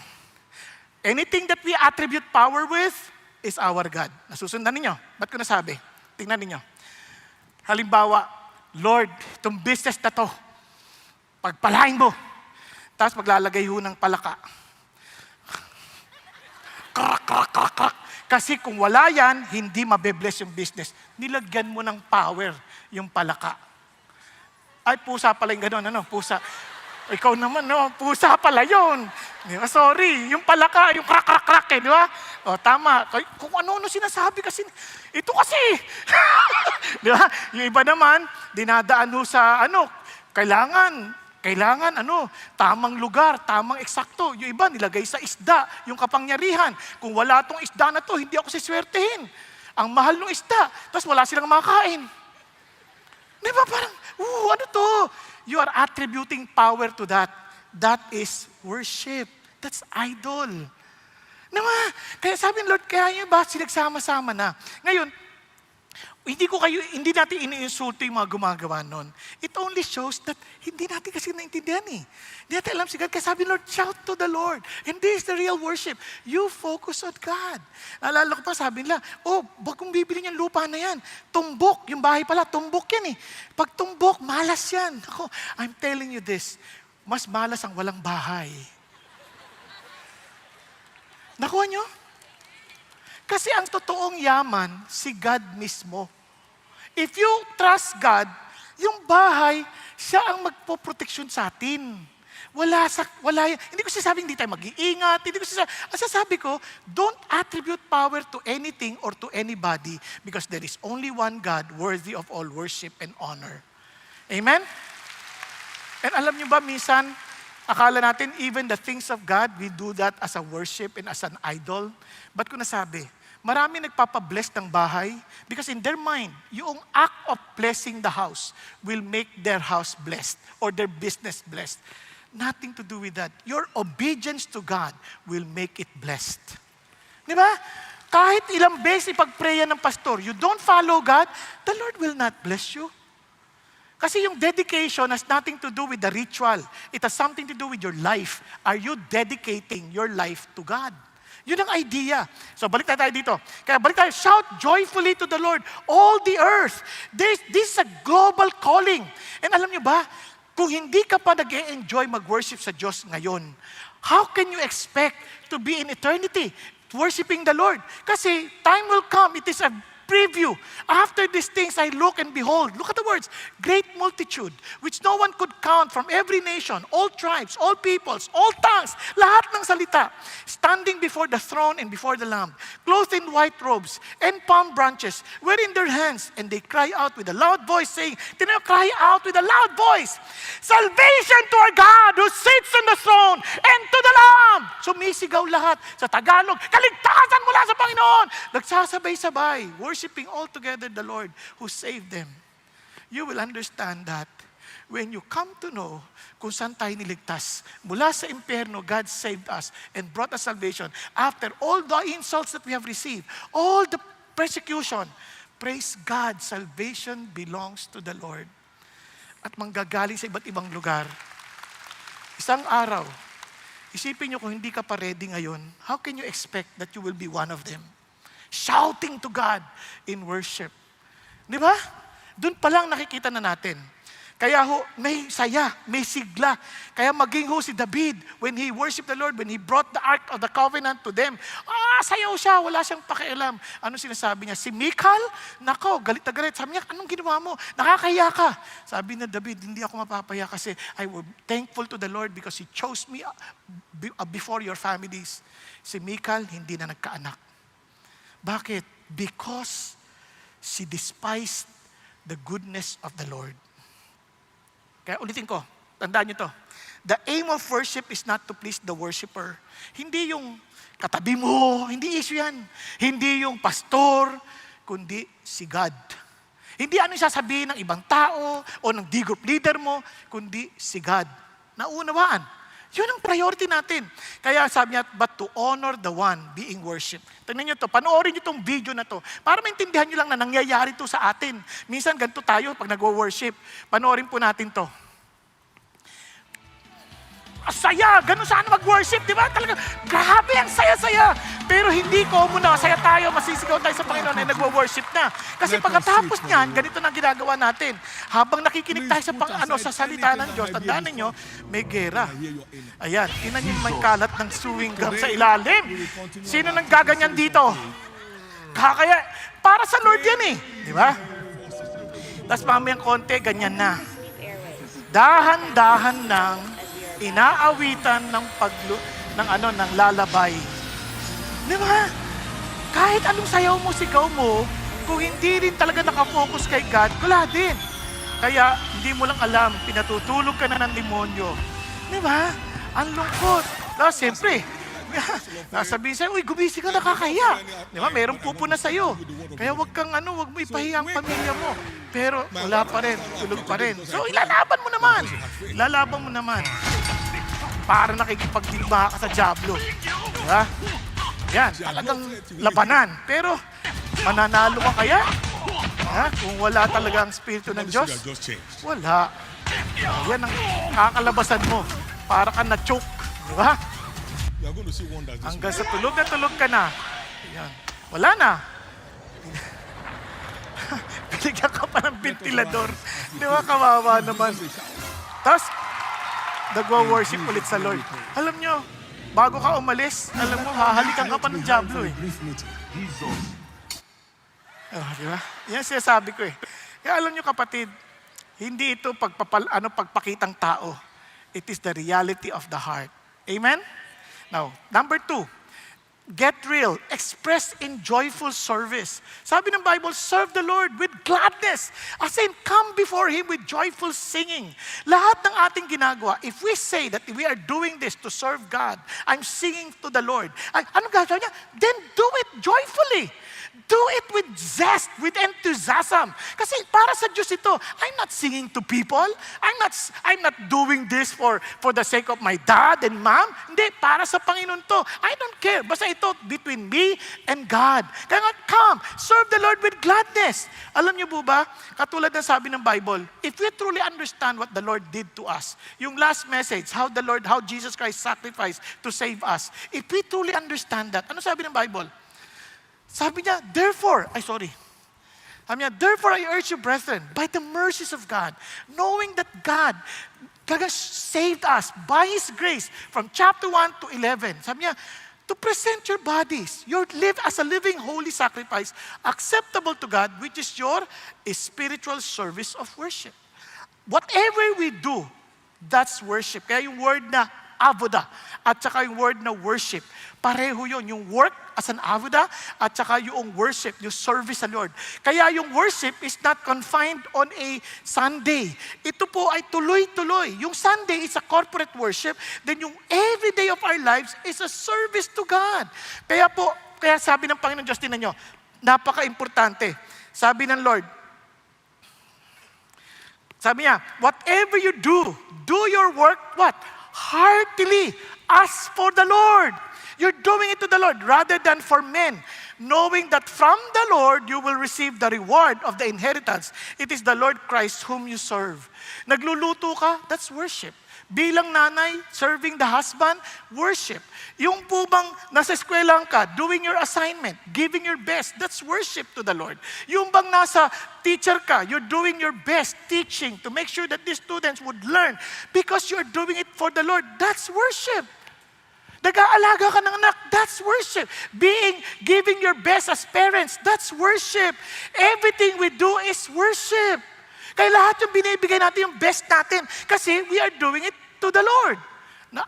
Anything that we attribute power with is our God. Nasusundan ninyo? Ba't ko nasabi? Tingnan ninyo. Halimbawa, Lord, itong business na to, pagpalain mo. Tapos maglalagay ho ng palaka. Krak. Kasi kung wala yan, hindi mabe-bless yung business. Nilagyan mo ng power yung palaka. Ay, pusa pala yung gano'n, pusa. Ikaw naman, pusa pala yun. Diba? Sorry, yung palaka, yung krak, di ba? O, tama. Kung ano sinasabi kasi, ito kasi. Di ba? Yung iba naman, dinadaan ho sa, kailangan, tamang lugar, tamang eksakto. Yung iba, nilagay sa isda, yung kapangyarihan. Kung wala tong isda na to, hindi ako siswertehin. Ang mahal ng isda, tapos wala silang makakain. Di ba parang, ano to? You are attributing power to that. That is worship. That's idol. Diba? Kaya sabi ng Lord, kaya yung ba sinagsama-sama na. Ngayon, hindi natin iniinsulto yung mga gumagawa nun. It only shows that hindi natin kasi naintindihan eh. Hindi natin alam si God. Kaya sabi Lord, shout to the Lord. And this is the real worship. You focus on God. Naalala ko pa, sabi nila, wag kong bibili niyang lupa na yan. Tumbok. Yung bahay pala, tumbok yan eh. Pag tumbok, malas yan. Ako, I'm telling you this, mas malas ang walang bahay. Nakuha niyo? Kasi ang totoong yaman, si God mismo. If you trust God, yung bahay, siya ang magpoproteksyon sa atin. Wala yan. Hindi ko sasabing hindi tayo mag-iingat. Ang sasabi ko, don't attribute power to anything or to anybody because there is only one God worthy of all worship and honor. Amen? And alam niyo ba, minsan, akala natin even the things of God, we do that as a worship and as an idol. Ba't ko nasabi? Marami nagpapabless ng bahay because in their mind, yung act of blessing the house will make their house blessed or their business blessed. Nothing to do with that. Your obedience to God will make it blessed. Di ba? Kahit ilang beses ipag-prayan ng pastor, you don't follow God, the Lord will not bless you. Kasi yung dedication has nothing to do with the ritual. It has something to do with your life. Are you dedicating your life to God? Yun ang idea. So balik tayo dito. Kaya balik tayo, shout joyfully to the Lord, all the earth. This is a global calling. And alam niyo ba, kung hindi ka pa nag-enjoy mag-worship sa Diyos ngayon, how can you expect to be in eternity worshiping the Lord? Kasi time will come, it is a preview. After these things I look and behold, look at the words, great multitude, which no one could count from every nation, all tribes, all peoples, all tongues, lahat ng salita, standing before the throne and before the Lamb, clothed in white robes and palm branches, were in their hands, and they cry out with a loud voice, saying, cry out with a loud voice, salvation to our God who sits on the throne and to the Lamb. Sumisigaw lahat. Sa Tagalog, kaligtasan mula sa Panginoon. Nagsasabay-sabay, worshiping all together the Lord who saved them. You will understand that when you come to know kung saan tayo niligtas. Mula sa impyerno, God saved us and brought us salvation. After all the insults that we have received, all the persecution, praise God, salvation belongs to the Lord. At manggagaling sa iba't ibang lugar. Isang araw, isipin nyo kung hindi ka pa ready ngayon, how can you expect that you will be one of them? Shouting to God in worship. Di ba? Doon pa lang nakikita na natin. Kaya may saya, may sigla. Kaya maging si David, when he worshiped the Lord, when he brought the Ark of the Covenant to them, sayaw siya, wala siyang pakialam. Ano sinasabi niya? Si Michal, nako, galit na galit. Sabi niya, anong ginawa mo? Nakakaya ka. Sabi na David, hindi ako mapapaya kasi I was thankful to the Lord because He chose me before your families. Si Michal, hindi na nagkaanak. Bakit? Because she despised the goodness of the Lord. Kaya ulitin ko, tandaan nyo to. The aim of worship is not to please the worshiper. Hindi yung katabi mo, hindi issue yan. Hindi yung pastor, kundi si God. Hindi ano yung sasabihin ng ibang tao o ng D-group leader mo, kundi si God. Naunawaan. Yun ang priority natin. Kaya sabi niya, but to honor the one being worshiped. Tingnan nyo to, panoorin nyo itong video na to para maintindihan nyo lang na nangyayari to sa atin. Minsan ganito tayo pag nag-worship. Panoorin po natin to. Saya, ganun sana mag-worship, di ba? Talaga, grabe, ang saya-saya. Pero hindi common na, saya tayo, masisigaw tayo sa Panginoon ay nag-worship na. Kasi pagkatapos niyan, ganito na ginagawa natin. Habang nakikinig tayo sa salita ng Diyos, tandaan ninyo, may gera. Ayan, tinan niyo may kalat ng chewing gum sa ilalim. Sino nang gaganyan dito? Kaya, para sa Lord yan eh. Di ba? Tapos mamayang konti, ganyan na. Dahan-dahan ng inaawitan ng ng lalabay. Di ba? Kahit anong sayaw mo, sigaw mo, kung hindi rin talaga nakafocus kay God, wala din. Kaya, hindi mo lang alam, pinatutulog ka na ng demonyo. Di ba? Ang lungkot. Tapos, siyempre, nasabihin sa'yo, uy, gumising ka, nakakaya. Di ba? Merong pupuna sa'yo. Kaya wag mo ipahiya ang pamilya mo. Pero, wala pa rin, tulog pa rin. So, ilalaban mo naman. Ilalaban mo naman. Para nakikipagtimba ka sa Diablo. Diba? Yan, talagang labanan. Pero, mananalo ka kaya? Ha? Kung wala talaga ang Espiritu ng Diyos, wala. Yan ang kakalabasan mo. Para ka na-choke. Diba? Hanggang sa tulog ka na. Yan. Wala na. Binigyan ka pa ng ventilador. Di ba, kawawa naman. Tapos, nagwa-worship ulit sa Lord. Alam nyo, bago ka umalis, alam mo, hahalikan ka pa ng Diablo eh. Di ba? Yan sinasabi ko eh. Kaya alam nyo kapatid, hindi ito pagpakitang tao. It is the reality of the heart. Amen? Now, number 2, get real. Express in joyful service. Sabi ng Bible, serve the Lord with gladness. As in, come before Him with joyful singing. Lahat ng ating ginagawa, if we say that we are doing this to serve God, I'm singing to the Lord. Ano gagawin niya? Then do it joyfully. Do it with zest, with enthusiasm. Kasi para sa Diyos ito, I'm not singing to people. I'm not doing this for the sake of my dad and mom. Hindi, para sa Panginoon to. I don't care. Basta ito between me and God. Kaya nga, come, serve the Lord with gladness. Alam niyo po ba, katulad ng sabi ng Bible, if we truly understand what the Lord did to us, yung last message, how Jesus Christ sacrificed to save us, if we truly understand that, ano sabi ng Bible? Sabi niya, therefore I urge you, brethren, by the mercies of God, knowing that God saved us by His grace from chapter 1 to 11. Sabi niya, to present your bodies, your live as a living holy sacrifice, acceptable to God, which is your spiritual service of worship. Whatever we do, that's worship. Kaya yung word na avoda at saka yung word na worship, pareho yun. Yung work as an avoda at saka yung worship, yung service sa Lord. Kaya yung worship is not confined on a Sunday. Ito po ay tuloy-tuloy. Yung Sunday is a corporate worship, then yung every day of our lives is a service to God. Kaya sabi ng Panginoon Diyos, tinan nyo, napaka-importante. Sabi ng Lord, sabi niya, whatever you do, do your work, what? Heartily, as for the Lord. You're doing it to the Lord rather than for men, knowing that from the Lord you will receive the reward of the inheritance. It is the Lord Christ whom you serve. Nagluluto ka, that's worship. Bilang nanay, serving the husband, worship. Yung po bang nasa eskwelahan ka, doing your assignment, giving your best, that's worship to the Lord. Yung bang nasa teacher ka, you're doing your best teaching to make sure that these students would learn because you're doing it for the Lord, that's worship. Nag-aalaga ka ng anak, that's worship. Giving your best as parents, that's worship. Everything we do is worship. Kaya lahat yung binibigay natin, yung best natin. Kasi we are doing it to the Lord.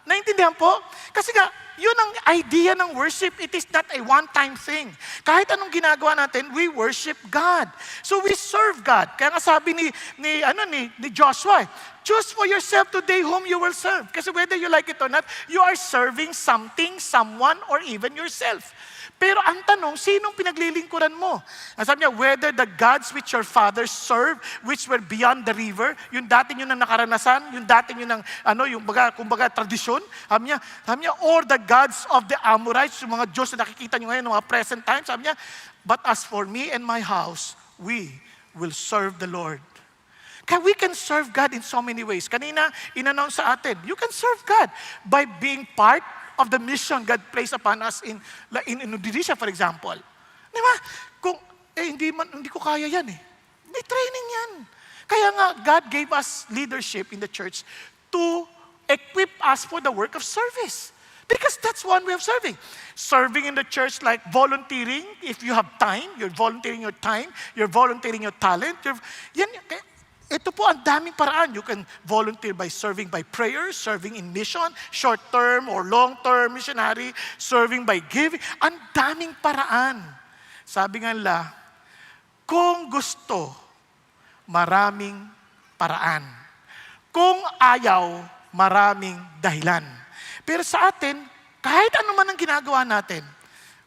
Naintindihan po? Kasi nga, yun ang idea ng worship. It is not a one-time thing. Kahit anong ginagawa natin, we worship God. So we serve God. Kaya nga sabi ni Joshua, choose for yourself today whom you will serve. Kasi whether you like it or not, you are serving something, someone, or even yourself. Pero ang tanong, sinong pinaglilingkuran mo? Ang sabi niya, whether the gods which your fathers serve, which were beyond the river, yung dati nyo nang nakaranasan, yung dati nyo nang, kumbaga, tradisyon, sabi niya, or the gods of the Amorites, yung mga Diyos na nakikita nyo ngayon, mga present times, sabi niya, but as for me and my house, we will serve the Lord. Kaya we can serve God in so many ways. Kanina, in-announce sa atin, you can serve God by being part of the mission God placed upon us in Indonesia, for example. Di ba? Kung, hindi ko kaya yan eh. May training yan. Kaya nga, God gave us leadership in the church to equip us for the work of service. Because that's one way of serving. Serving in the church like volunteering. If you have time, you're volunteering your time, you're volunteering your talent. Ito po ang daming paraan. You can volunteer by serving by prayer, serving in mission, short-term or long-term missionary, serving by giving. Ang daming paraan. Sabi nga nila, kung gusto, maraming paraan. Kung ayaw, maraming dahilan. Pero sa atin, kahit ano man ang ginagawa natin,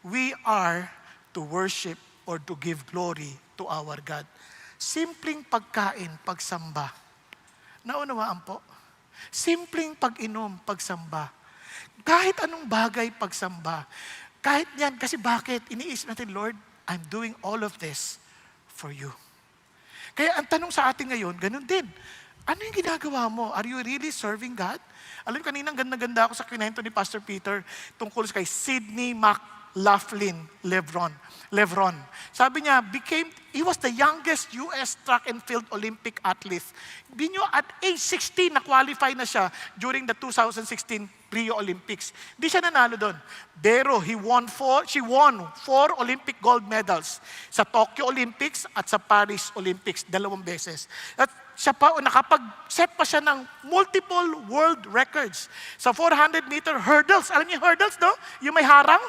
we are to worship or to give glory to our God. Simpleng pagkain, pagsamba. Naunawaan po? Simpleng pag-inom, pagsamba. Kahit anong bagay, pagsamba. Kahit yan, kasi bakit? Iniisip natin, Lord, I'm doing all of this for you. Kaya ang tanong sa atin ngayon, ganun din. Ano yung ginagawa mo? Are you really serving God? Alam mo, kaninang ganda-ganda ako sa kinento ni Pastor Peter tungkol kay Sidney McLaughlin Levron. Sabi niya, he was the youngest US track and field Olympic athlete. Di nyo, at age 16, na-qualify na siya during the 2016 Rio Olympics. Di siya nanalo doon. Pero she won 4 Olympic gold medals sa Tokyo Olympics at sa Paris Olympics, 2 beses. At siya pa, nakapag-set pa siya ng multiple world records sa 400-meter hurdles. Alam niyo hurdles, no? Yung may harang.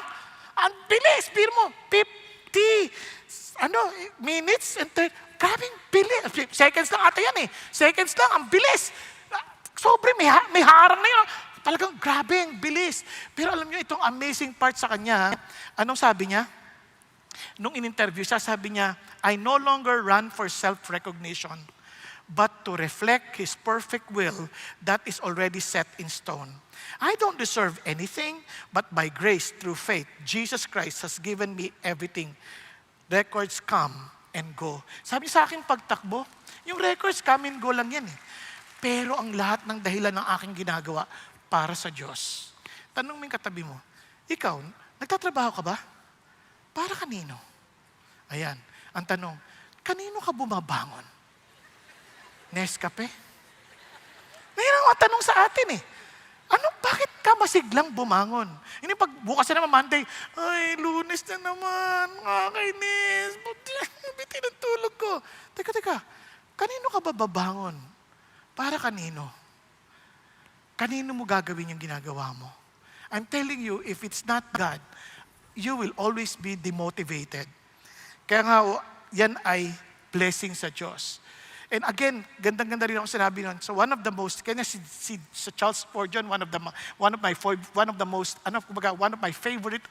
Ang bilis, biro mo, 50 minutes and 30. Grabing bilis. Seconds lang ata yan eh. Seconds lang, ang bilis. Sobre, may harang na yun. Talagang grabe, ang bilis. Pero alam niyo, itong amazing part sa kanya, anong sabi niya? Nung in-interview siya, sabi niya, I no longer run for self-recognition, but to reflect His perfect will that is already set in stone. I don't deserve anything, but by grace, through faith, Jesus Christ has given me everything. Records come and go. Sabi sa akin pagtakbo, yung records come and go lang yan eh. Pero ang lahat ng dahilan ng aking ginagawa para sa Diyos. Tanong mo yung katabi mo, ikaw, nagtatrabaho ka ba? Para kanino? Ayan, ang tanong, kanino ka bumabangon? Nescafe? Ngayon ang tanong sa atin eh. Bakit ka masiglang bumangon. Hindi pag bukas na naman Monday, ay, Lunes na naman, nakakainis, bitin ang tulog ko. Teka, kanino ka ba babangon? Para kanino? Kanino mo gagawin yung ginagawa mo? I'm telling you, if it's not God, you will always be demotivated. Kaya nga, yan ay blessing sa Diyos. And again, gandang-ganda rin ako sinabi nun. So one of the most, kaya si Charles Spurgeon, one of my favorite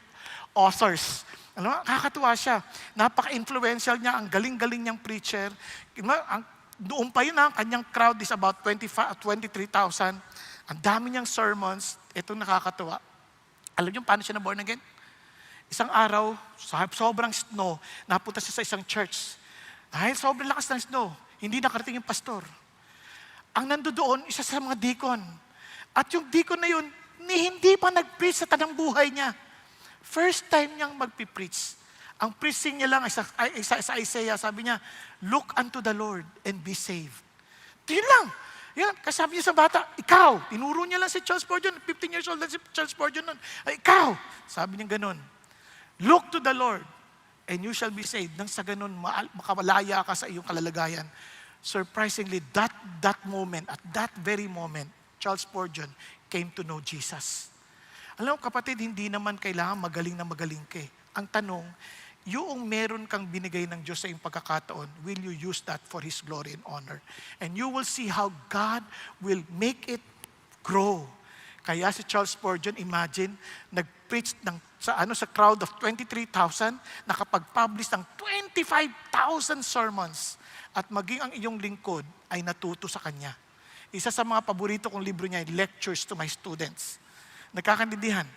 authors. Ano, kakatuwa siya. Napaka-influential niya, ang galing-galing niyang preacher. Doon pa yun, ang kanyang crowd is about 23,000. Ang dami niyang sermons. Ito nakakatuwa. Alam niyo paano siya na born again? Isang araw, sobrang snow, napunta siya sa isang church. Dahil sobrang lakas ng snow, hindi nakarating yung pastor. Ang nandoon, isa sa mga deacon. At yung deacon na yun, hindi pa nag-preach sa tanang buhay niya. First time niyang magpipreach. Ang preaching niya lang ay sa Isaiah, sabi niya, look unto the Lord and be saved. Yun lang. Yan, kasabi niya sa bata, ikaw. Tinuro niya lang si Charles Spurgeon, 15 years old na si Charles Spurgeon nun. Ay, ikaw. Sabi niya ganun. Look to the Lord and you shall be saved. Nang sa ganun, makamalaya ka sa iyong kalalagayan. Surprisingly, that moment, at that very moment, Charles Spurgeon came to know Jesus. Alam mo kapatid, hindi naman kailangan magaling na magaling ka. Ang tanong, yung meron kang binigay ng Diyos sa iyong pagkakataon, will you use that for His glory and honor? And you will see how God will make it grow. Kaya si Charles Spurgeon, imagine, nag-preach sa crowd of 23,000, nakapag-publish ng 25,000 sermons. At maging ang iyong lingkod ay natuto sa kanya. Isa sa mga paborito kong libro niya ay Lectures to My Students. Nagkakaintindihan.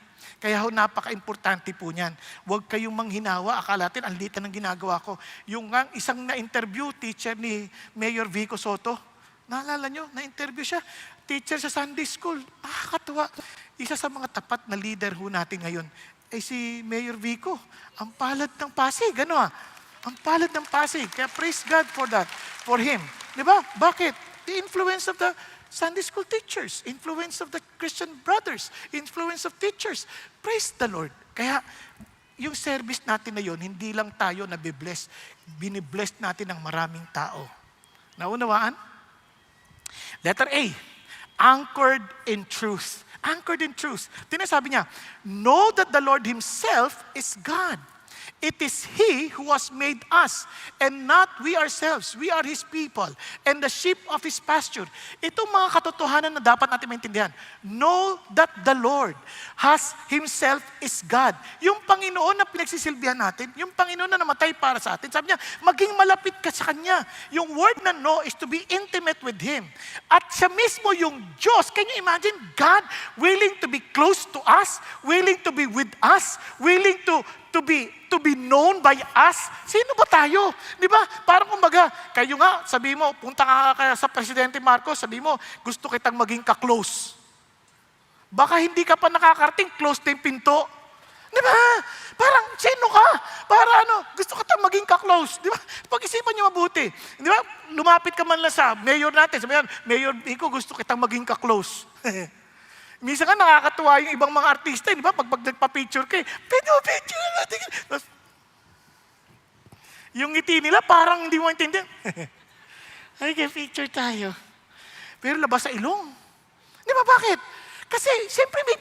Kaya napaka-importante po niyan. Huwag kayong manghinawa. Akala natin, ang litan ng ginagawa ko. Yung isang na-interview, teacher ni Mayor Vico Soto, naalala nyo, na-interview siya. Teacher sa Sunday School. Nakakatuwa. Isa sa mga tapat na leader ho natin ngayon ay si Mayor Vico. Ang palad ng Pasig. Ano Ang palad ng Pasig. Kaya praise God for that. For him. Di ba? Bakit? The influence of the Sunday school teachers, influence of the Christian brothers, influence of teachers. Praise the Lord. Kaya, yung service natin na yun, hindi lang tayo nabibless. Binibless natin ng maraming tao. Naunawaan? Letter A, anchored in truth. Anchored in truth. Tinasabi niya, know that the Lord Himself is God. It is He who has made us, and not we ourselves. We are His people, and the sheep of His pasture. Itong mga katotohanan na dapat natin maintindihan. Know that the Lord has Himself is God. Yung Panginoon na pinagsisilbihan natin, yung Panginoon na namatay para sa atin, sabi niya, maging malapit ka sa Kanya. Yung word na know is to be intimate with Him. At siya mismo yung Diyos. Can you imagine God willing to be close to us, willing to be with us, willing to be known by us? Sino ba tayo? Di ba? Parang kumbaga, kayo nga, sabi mo, punta ka kaya sa Presidente Marcos, sabi mo, gusto kitang maging ka-close. Baka hindi ka pa nakakarating, close na yung pinto. Di ba? Parang, sino ka? Para gusto kitang maging ka-close. Di ba? Pag-isipan niyo mabuti. Di ba? Lumapit ka man lang sa mayor natin. Sabi yan, Mayor Vico, gusto kitang maging ka-close. Minsan nga nakakatuwa yung ibang mga artista, di ba? Pag nagpa-picture kayo, picture natin. Tapos, yung ngiti nila parang hindi mo maintindihan. Ay, picture tayo. Pero labas sa ilong. Di ba bakit? Kasi siyempre may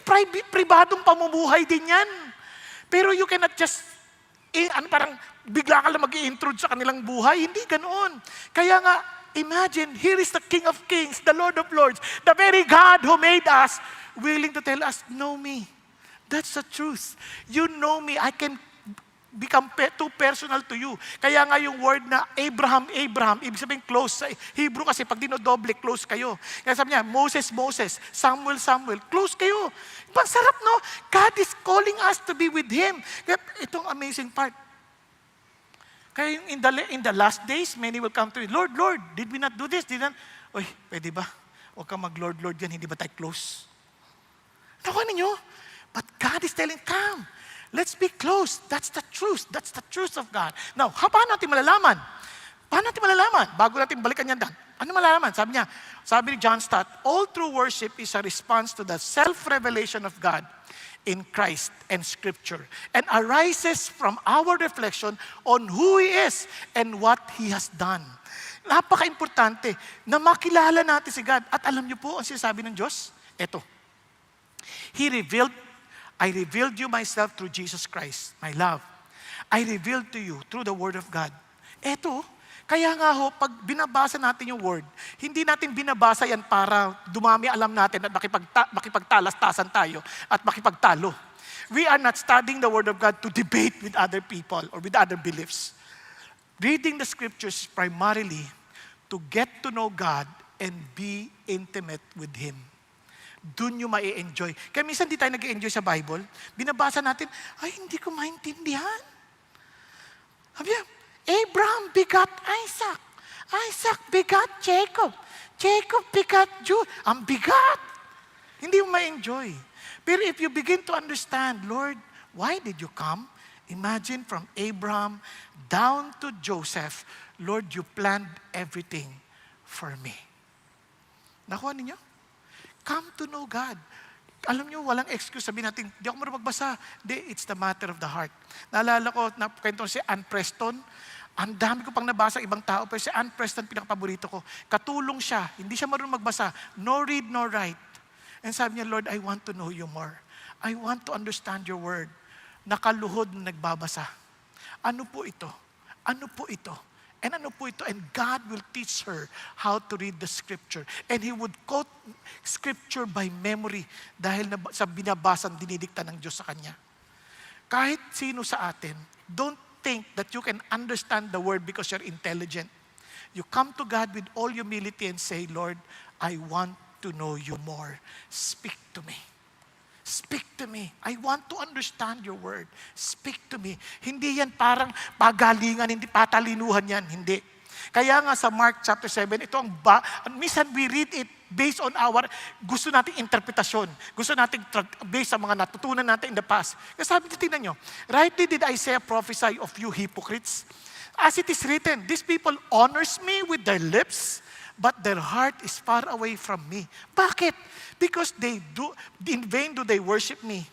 pribadong pamumuhay din yan. Pero you cannot just, parang bigla ka lang mag-i-intrude sa kanilang buhay. Hindi ganoon. Kaya nga, imagine, here is the King of Kings, the Lord of Lords, the very God who made us, willing to tell us, know me. That's the truth. You know me. I can become too personal to you. Kaya nga yung word na Abraham, ibig sabihin close. Sa Hebrew kasi pag dinodoble, close kayo. Kaya sabi niya, Moses, Samuel, close kayo. Ang sarap, no? God is calling us to be with Him. Kaya itong amazing part. Kaya yung in the last days, many will come to you, Lord, did we not do this? Uy, pwede ba? Huwag kang mag-Lord yan, hindi ba tayo close? Nakuha ninyo? But God is telling, come, let's be close. That's the truth. That's the truth of God. Now, paano natin malalaman? Bago natin balikan yan, Dan. Ano malalaman? Sabi ni John Stott, all true worship is a response to the self-revelation of God in Christ and Scripture and arises from our reflection on who He is and what He has done. Napaka-importante na makilala natin si God. At alam niyo po ang sinasabi ng Diyos? Ito, I revealed you myself through Jesus Christ, my love. I revealed to you through the Word of God. Eto, kaya nga ho, pag binabasa natin yung Word, hindi natin binabasa yan para dumami alam natin at makipagtalastasan tayo at makipagtalo. We are not studying the Word of God to debate with other people or with other beliefs. Reading the Scriptures is primarily to get to know God and be intimate with Him. Doon nyo mai-enjoy. Kaya minsan di tayo nag-enjoy sa Bible, binabasa natin, ay hindi ko maintindihan. Sabi niya, Abraham begot Isaac. Isaac begot Jacob. Jacob begot Judah. Ang bigat. Hindi mo ma-enjoy. Pero if you begin to understand, Lord, why did you come? Imagine from Abraham down to Joseph, Lord, you planned everything for me. Nakuha ninyo? Come to know God. Alam niyo, walang excuse. Sabihin natin, di ako marunong magbasa. Hindi, it's the matter of the heart. Naalala ko, kwento si Ann Preston. Ang dami ko pang nabasa ibang tao, pero si Ann Preston, pinakapaborito ko. Katulong siya. Hindi siya marunong magbasa. No read, no write. And sabi niya, Lord, I want to know you more. I want to understand your word. Nakaluhod na nagbabasa. Ano po ito? Ano po ito? And ano po ito? And God will teach her how to read the Scripture. And He would quote Scripture by memory dahil sa binabasang dinidikta ng Diyos sa kanya. Kahit sino sa atin, don't think that you can understand the Word because you're intelligent. You come to God with all humility and say, Lord, I want to know you more. Speak to me. Speak to me. I want to understand your word. Speak to me. Hindi yan parang pagalingan, hindi patalinuhan yan. Hindi. Kaya nga sa Mark chapter 7, ito ang minsan we read it based on our, gusto nating interpretasyon. Gusto nating based sa mga natutunan natin in the past. Kasi sabi niyo, tingnan nyo, rightly did Isaiah prophesy of you hypocrites. As it is written, these people honors me with their lips, but their heart is far away from me. Bakit? Because in vain do they worship me,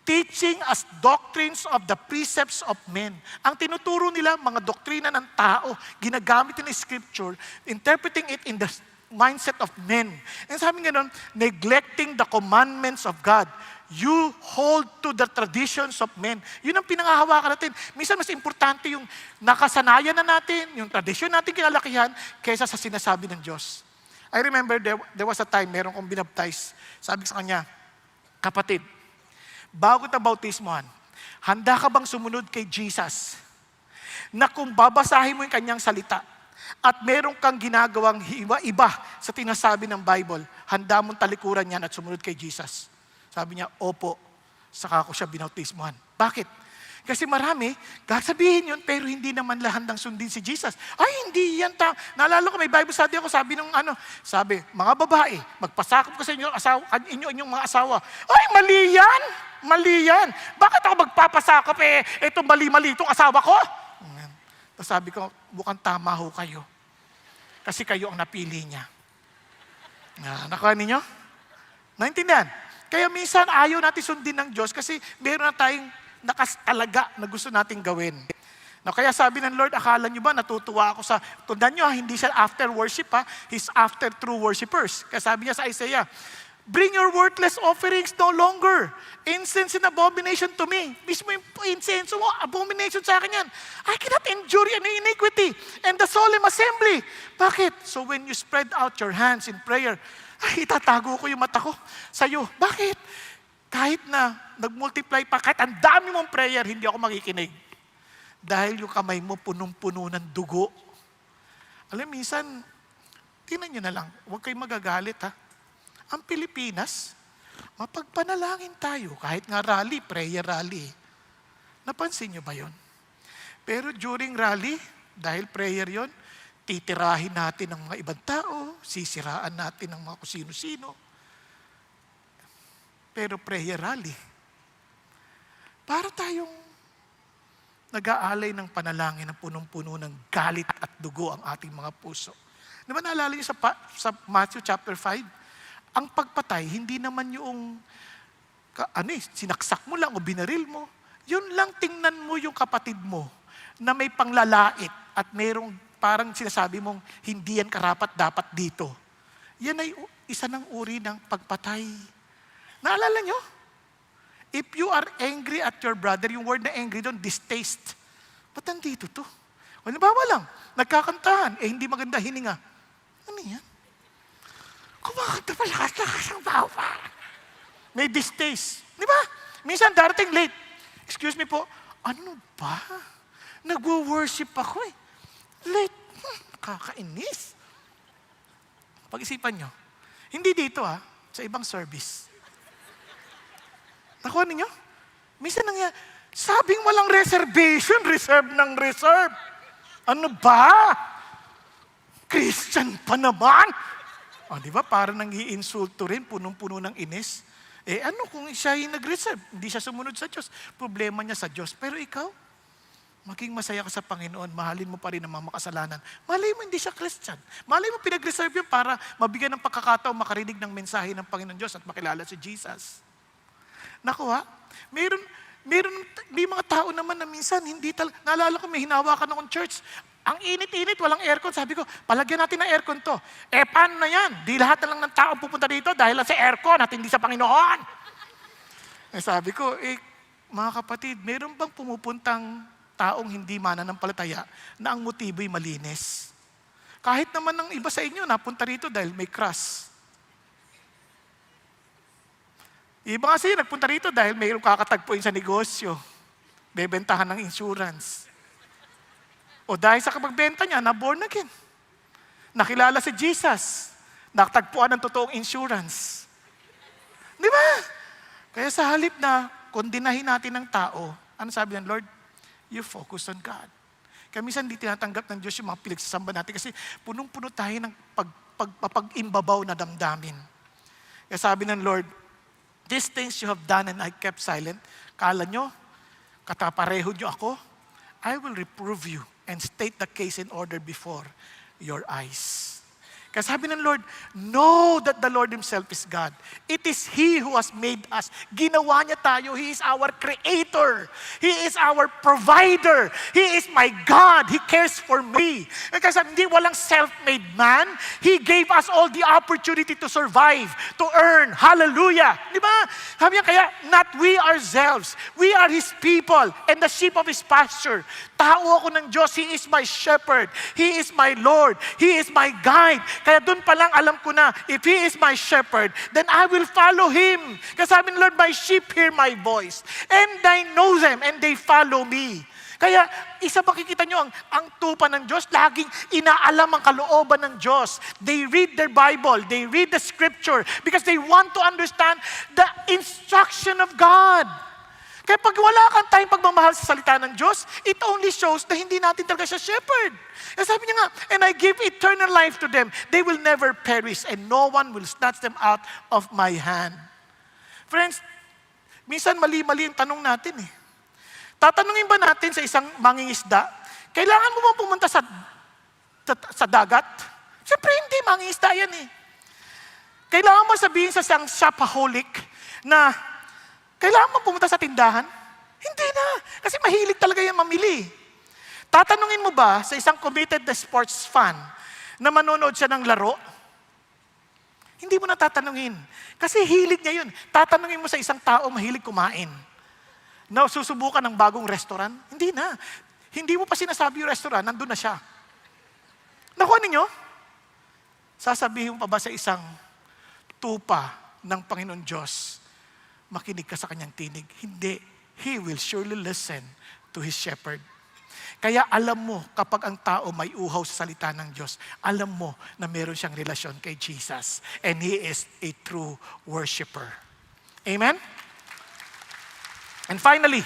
teaching as doctrines of the precepts of men. Ang tinuturo nila, mga doktrina ng tao, ginagamit nila Scripture, interpreting it in the mindset of men. And sabi nga nun, neglecting the commandments of God. You hold to the traditions of men. Yun ang pinangahawakan natin. Minsan mas importante yung nakasanayan na natin, yung tradisyon natin kinalakihan, kaysa sa sinasabi ng Diyos. I remember there was a time, meron kong binaptize. Sabi ko sa kanya, kapatid, bago kita bautismohan, handa ka bang sumunod kay Jesus? Na kung babasahin mo yung kanyang salita, at meron kang ginagawang iba sa tinasabi ng Bible, handa mong talikuran yan at sumunod kay Jesus. Sabi niya, opo, saka ko siya binautismohan. Bakit? Kasi marami, sabihin yun, pero hindi naman handang sundin si Jesus. Ay, hindi yan. Naalala ko, may Bible study ako, sabi, mga babae, magpasakop ko sa inyong mga asawa. Ay, mali yan! Mali yan! Bakit ako magpapasakop itong mali-mali itong asawa ko? Tapos sabi ko, mukhang tama ho kayo. Kasi kayo ang napili niya. Nakuha ninyo? Naintindihan? Kaya minsan ayaw natin sundin ng Diyos kasi meron na tayong nakastalaga na gusto nating gawin. Kaya sabi ng Lord, akala nyo ba natutuwa ako sa, tundan nyo hindi siya after worship He's after true worshipers. Kaya sabi niya sa Isaiah, bring your worthless offerings no longer. Incense and abomination to me. Mismo yung incense mo, abomination sa akin yan. I cannot endure any iniquity and the solemn assembly. Bakit? So when you spread out your hands in prayer, ay, itatago ko yung mata ko sa'yo. Bakit? Kahit na nag-multiply pa, kahit ang dami mong prayer, hindi ako makikinig. Dahil yung kamay mo punong-puno ng dugo. Alam, minsan, tingnan nyo na lang, huwag kayong magagalit Ang Pilipinas, mapagpanalangin tayo, kahit nga rally, prayer rally. Napansin nyo ba yon? Pero during rally, dahil prayer yon, titirahin natin ng mga ibang tao, sisiraan natin ng mga kusino-sino. Pero prayer rally, para tayong nag-aalay ng panalangin ng punong-puno ng galit at dugo ang ating mga puso. Di ba naalala niyo sa Matthew chapter 5? Ang pagpatay, hindi naman yung sinaksak mo lang o binaril mo. Yun lang tingnan mo yung kapatid mo na may panglalait at mayroong parang sinasabi mong hindi yan karapat dapat dito. Yan ay isa ng uri ng pagpatay. Naalala nyo? If you are angry at your brother, yung word na angry doon, distaste. Ba't nandito to? O nabawa lang, nagkakantahan, hindi maganda hininga. Ano yan? Kumakanta pa lakas ang tao pa. May distaste. Di ba? Minsan darating late. Excuse me po, ano ba? Nagwo-worship ako eh. Late. Kakainis. Pag-isipan nyo. Hindi dito sa ibang service. Nakuha ninyo? Minsan nangyari, sabing walang reservation, reserve ng reserve. Ano ba? Christian pa naman? Di ba? Parang nang-iinsulto rin, punong-puno ng inis. Ano kung siya yung nag-reserve? Hindi siya sumunod sa Diyos. Problema niya sa Diyos. Pero ikaw, maging masaya ka sa Panginoon, mahalin mo pa rin ang mga makasalanan. Malay mo hindi siya Christian. Malay mo pinag-reserve yun para mabigyan ng pagkakataon makarinig ng mensahe ng Panginoon Diyos at makilala si Jesus. Naku meron may mga tao naman na minsan hindi talaga, naalala ko may hinawakan akong church. Ang init-init, walang aircon. Sabi ko, palagyan natin ng aircon to. Paano na yan? Di lahat na lang ng tao pupunta dito dahil lang sa aircon at hindi sa Panginoon. Sabi ko, mga kapatid, meron bang pumupuntang taong hindi mananampalataya na ang motibo'y malinis? Kahit naman ng iba sa inyo, napunta rito dahil may crush. Iba kasi nagpunta rito dahil mayroong kakatagpuin sa negosyo. Bebentahan ng insurance. O dahil sa kapagbenta niya, na-born again. Nakilala si Jesus. Nakatagpuan ng totoong insurance. Di ba? Kaya sa halip na kondinahin natin ng tao, ano sabi ng Lord? You focus on God. Kaya minsan hindi tinatanggap ng Diyos yung mga pinagsasamba natin kasi punong-puno tayo ng pag-imbabaw na damdamin. Kaya sabi ng Lord, these things you have done and I kept silent. Kala nyo, katapareho nyo ako? I will reprove you and state the case in order before your eyes. Kasi sabi ng Lord, know that the Lord Himself is God. It is He who has made us. Ginawa niya tayo. He is our creator. He is our provider. He is my God. He cares for me. Kasi hindi walang self-made man. He gave us all the opportunity to survive, to earn. Hallelujah. Di ba? Sabi niya, kaya not we ourselves. We are His people and the sheep of His pasture. Tao ako ng Diyos. He is my shepherd. He is my Lord. He is my guide. Kaya doon pa lang alam ko na, if He is my shepherd, then I will follow Him. Kasi sabi ng Lord, my sheep hear my voice. And I know them, and they follow me. Kaya, isa makikita nyo, ang tupa ng Diyos, laging inaalam ang kalooban ng Diyos. They read their Bible, they read the Scripture, because they want to understand the instruction of God. Kaya pag wala kang tayong pagmamahal sa salita ng Diyos, it only shows na hindi natin talaga siya shepherd. Kaya sabi niya nga, and I give eternal life to them. They will never perish and no one will snatch them out of my hand. Friends, minsan mali-mali ang tanong natin eh. Tatanungin ba natin sa isang mangingisda, kailangan mo bang pumunta sa dagat? Siyempre hindi, mangingisda yan eh. Kailangan mo sabihin sa isang shopaholic na kailangan mo pumunta sa tindahan? Hindi na. Kasi mahilig talaga yan mamili. Tatanungin mo ba sa isang committed na sports fan na manonood siya ng laro? Hindi mo na tatanungin. Kasi hilig niya yun. Tatanungin mo sa isang tao mahilig kumain na susubukan ng bagong restaurant? Hindi na. Hindi mo pa sinasabi yung restaurant, nandun na siya. Nakuha ninyo? Sasabihin mo pa ba sa isang tupa ng Panginoon Diyos, makinig ka sa kanyang tinig? Hindi. He will surely listen to His shepherd. Kaya alam mo, kapag ang tao may uhaw sa salita ng Diyos, alam mo na meron siyang relasyon kay Jesus. And He is a true worshiper. Amen? And finally,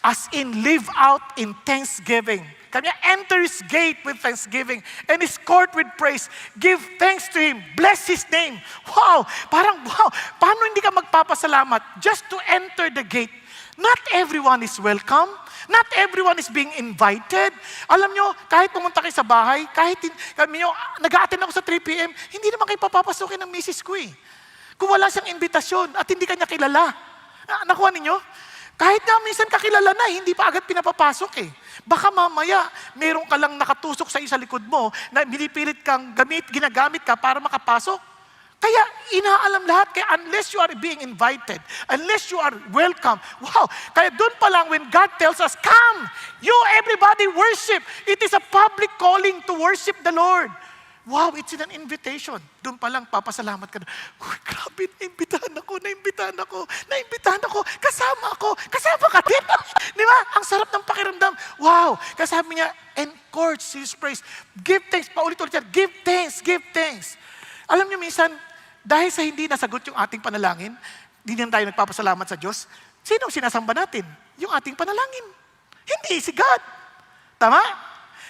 as in live out in thanksgiving. Kanya enter His gate with thanksgiving and His court with praise. Give thanks to Him. Bless His name. Wow! Parang wow! Paano hindi ka magpapasalamat just to enter the gate? Not everyone is welcome. Not everyone is being invited. Alam nyo, kahit pumunta kayo sa bahay, kami nyo, nag-a-attend ako sa 3 p.m., hindi naman kayo papapasukin ng misis ko eh. Kung wala siyang imbitasyon at hindi kanya kilala. Nakuha ninyo? Kahit na minsan kakilala na, hindi pa agad pinapapasok eh. Baka mamaya, meron ka lang nakatusok sa likod mo na pinipilit kang ginagamit ka para makapasok. Kaya inaalam lahat. Kaya unless you are being invited, unless you are welcome, wow! Kaya doon pa lang when God tells us, come! You, everybody worship. It is a public calling to worship the Lord. Wow, it's an invitation. Doon pa lang, papasalamat ka na. Uy, grabe, naimbitahan ako. Kasama ka din. Di ba? Ang sarap ng pakiramdam. Wow, kasabi niya, encourage his praise. Give thanks, paulit-ulit yan. Give thanks. Alam niyo minsan, dahil sa hindi nasagot yung ating panalangin, hindi na tayo nagpapasalamat sa Diyos, sino sinasamba natin? Yung ating panalangin. Hindi, si God. Tama?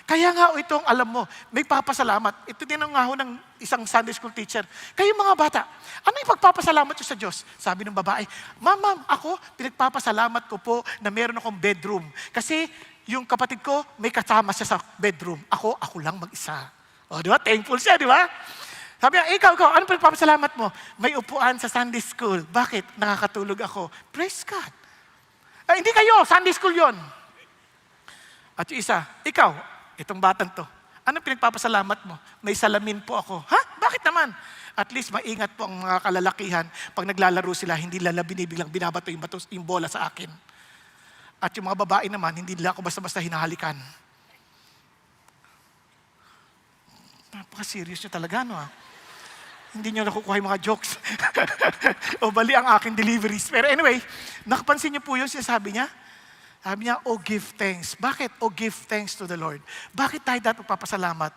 Kaya nga itong, alam mo, may papasalamat. Ito din ang nga ho ng isang Sunday school teacher. Kayo mga bata, ano yung pagpapasalamat nyo sa Diyos? Sabi ng babae, Ma'am, ako, pinagpapasalamat ko po na meron akong bedroom. Kasi yung kapatid ko, may kasama siya sa bedroom. Ako lang mag-isa. O, di ba? Thankful siya, di ba? Sabi niya, ikaw, anong pinagpapasalamat mo? May upuan sa Sunday school. Bakit? Nakakatulog ako. Praise God. Ay, hindi kayo, Sunday school yon. At yung isa, ikaw, itong batang to, anong pinagpapasalamat mo? May salamin po ako. Ha? Bakit naman? At least maingat po ang mga kalalakihan. Pag naglalaro sila, hindi binibiglang binabato yung bola sa akin. At yung mga babae naman, hindi nila ako basta-basta hinahalikan. Napaka-serious nyo talaga, no? Hindi nyo nakukuha yung mga jokes. O bali ang aking deliveries. Pero anyway, nakapansin nyo po yun, sinasabi niya. Sabi niya, oh, give thanks. Bakit? Oh, give thanks to the Lord. Bakit tayo dapat magpapasalamat?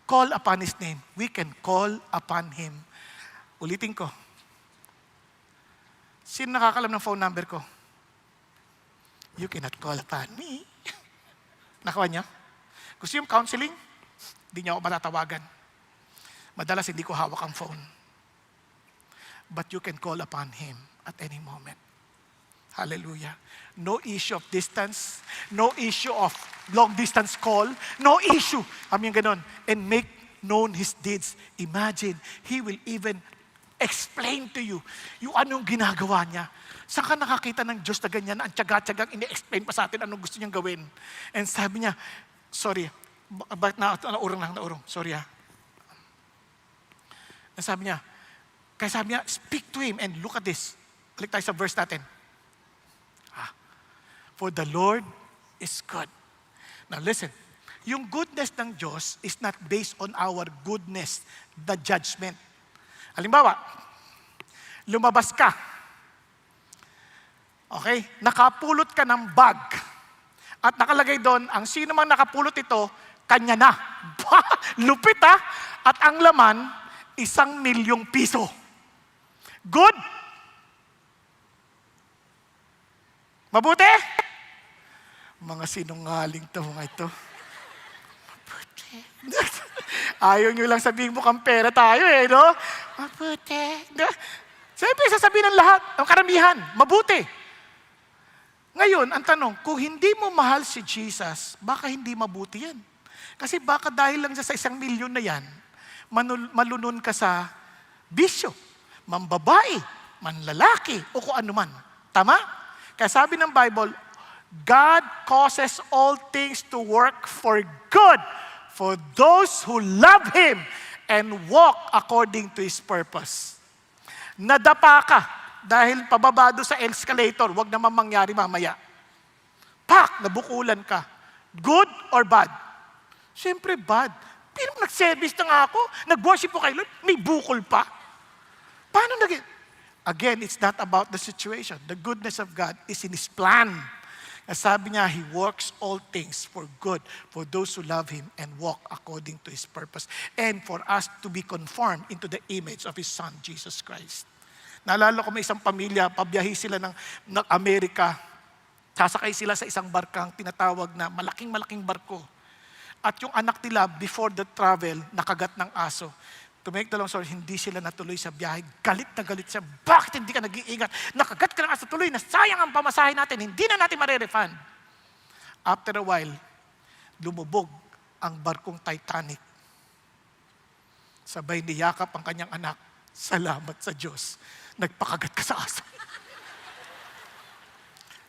Call upon His name. We can call upon Him. Ulitin ko. Sino nakakalam ng phone number ko? You cannot call upon me. Nakuha niya? Gusto yung counseling? Hindi niya ako matatawagan. Madalas hindi ko hawak ang phone. But you can call upon Him at any moment. Hallelujah. No issue of distance. No issue of long distance call. No issue. Yung ganon. And make known His deeds. Imagine, He will even explain to you yung anong ginagawa niya. Saan ka nakakita ng Diyos na ganyan, ang tiyaga-tiyagang ini-explain pa sa atin anong gusto niyang gawin. And sabi niya, sorry, bakit naurong? Sorry ha. And sabi niya, speak to Him and look at this. Balik tayo sa verse natin. For the Lord is good. Now listen, yung goodness ng Diyos is not based on our goodness, the judgment. Halimbawa, lumabas ka. Okay? Nakapulot ka ng bag. At nakalagay doon, ang sino mang nakapulot ito, kanya na. Lupit ha? At ang laman, 1,000,000 piso. Good? Mabuti? Mga sinungaling to mga ito. Mabuti. Ayaw nyo lang sabihin mukhang pera tayo eh, no? Mabuti. Siyempre, sasabihin ng lahat, ang karamihan, mabuti. Ngayon, ang tanong, kung hindi mo mahal si Jesus, baka hindi mabuti yan. Kasi baka dahil lang sa 1,000,000 na yan, malunod ka sa bisyo, mambabae, manlalaki, o kung ano man. Tama? Kaya sabi ng Bible, God causes all things to work for good for those who love Him and walk according to His purpose. Nadapa ka dahil pababado sa escalator, wag naman mangyari mamaya. Nabukulan ka. Good or bad? Siyempre bad. Pero nag-service na nga ako, nag-worship po kay Lord, may bukol pa. Paano naging? Again, it's not about the situation. The goodness of God is in His plan. Sabi niya, He works all things for good for those who love Him and walk according to His purpose. And for us to be conformed into the image of His Son, Jesus Christ. Naalala ko may isang pamilya, pabiyahe sila ng Amerika. Sasakay sila sa isang barkang tinatawag na malaking barko. At yung anak nila, before the travel, nakagat ng aso. To make the long story, hindi sila natuloy sa biyahe. Galit na galit siya. Bakit hindi ka nag-iingat? Nakagat ka na sa tuloy na sayang ang pamasahe natin. Hindi na natin marerefund. After a while, lumubog ang barkong Titanic. Sabay niyakap ang kanyang anak. Salamat sa Diyos. Nagpakagat ka sa aso.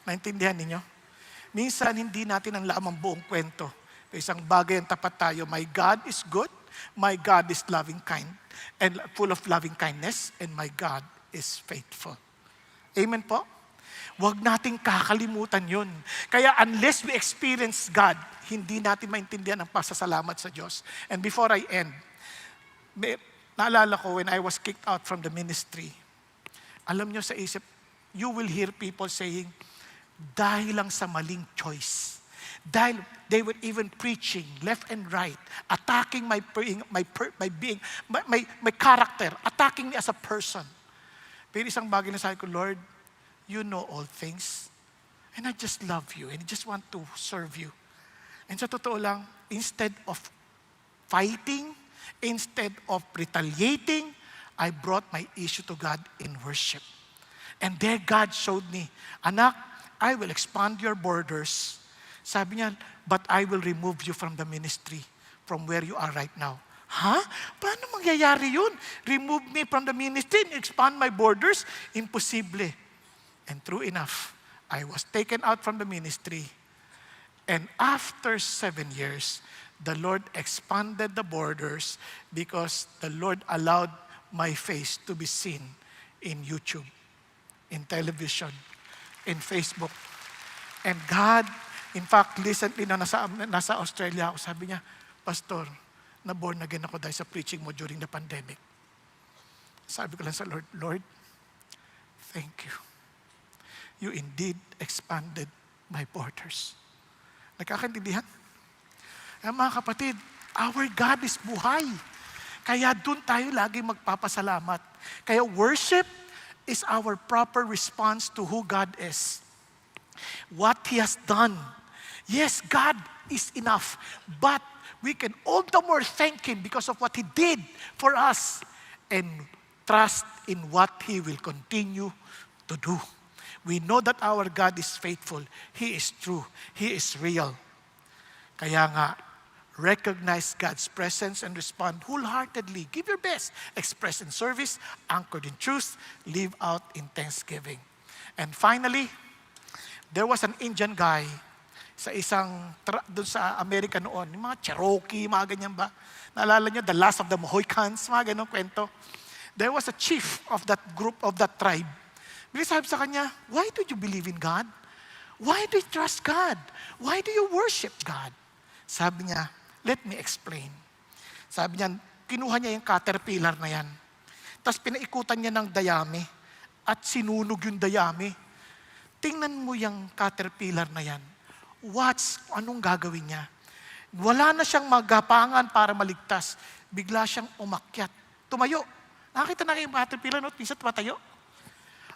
Naintindihan ninyo? Minsan, hindi natin ang lamang buong kwento. Isang bagay ang tapat tayo. My God is good. My God is loving kind and full of loving kindness, and my God is faithful. Amen po? Huwag nating kakalimutan yun. Kaya unless we experience God, hindi natin maintindihan ang pasasalamat sa Diyos. And before I end, naalala ko when I was kicked out from the ministry, alam nyo sa isip, you will hear people saying, dahil lang sa maling choice. Dahil they were even preaching left and right, attacking my character, attacking me as a person. Pero isang bagay na sabi ko, Lord, you know all things. And I just love you and I just want to serve you. And sa totoo lang, instead of fighting, instead of retaliating, I brought my issue to God in worship. And there God showed me, anak, I will expand your borders. Sabi niya, but I will remove you from the ministry, from where you are right now. Ha? Paano mangyayari yun? Remove me from the ministry and expand my borders? Imposible. And true enough, I was taken out from the ministry. And after 7 years, the Lord expanded the borders because the Lord allowed my face to be seen in YouTube, in television, in Facebook. And God, in fact, recently na nasa Australia ako, sabi niya, Pastor, na-born again ako dahil sa preaching mo during the pandemic. Sabi ko lang sa Lord, Lord, thank you. You indeed expanded my borders. Nagkakaintindihan? Mga kapatid, our God is buhay. Kaya doon tayo lagi magpapasalamat. Kaya worship is our proper response to who God is. What He has done. Yes, God is enough. But we can all the more thank Him because of what He did for us and trust in what He will continue to do. We know that our God is faithful. He is true. He is real. Kaya nga, recognize God's presence and respond wholeheartedly. Give your best. Express in service, anchored in truth, live out in thanksgiving. And finally, there was an Indian guy sa doon sa Amerika noon, yung mga Cherokee, mga ganyan ba? Naalala niyo, the last of the Mohicans, mga ganong kwento. There was a chief of that group, of that tribe. Bili sabi sa kanya, why do you believe in God? Why do you trust God? Why do you worship God? Sabi niya, let me explain. Sabi niya, kinuha niya yung caterpillar na yan. Tapos pinaikutan niya ng dayami at sinunog yung dayami. Tingnan mo yung caterpillar na yan. Anong gagawin niya? Wala na siyang magapangan para maligtas. Bigla siyang umakyat. Tumayo. Nakita na kayo yung caterpillar, no? Pinsan tumatayo.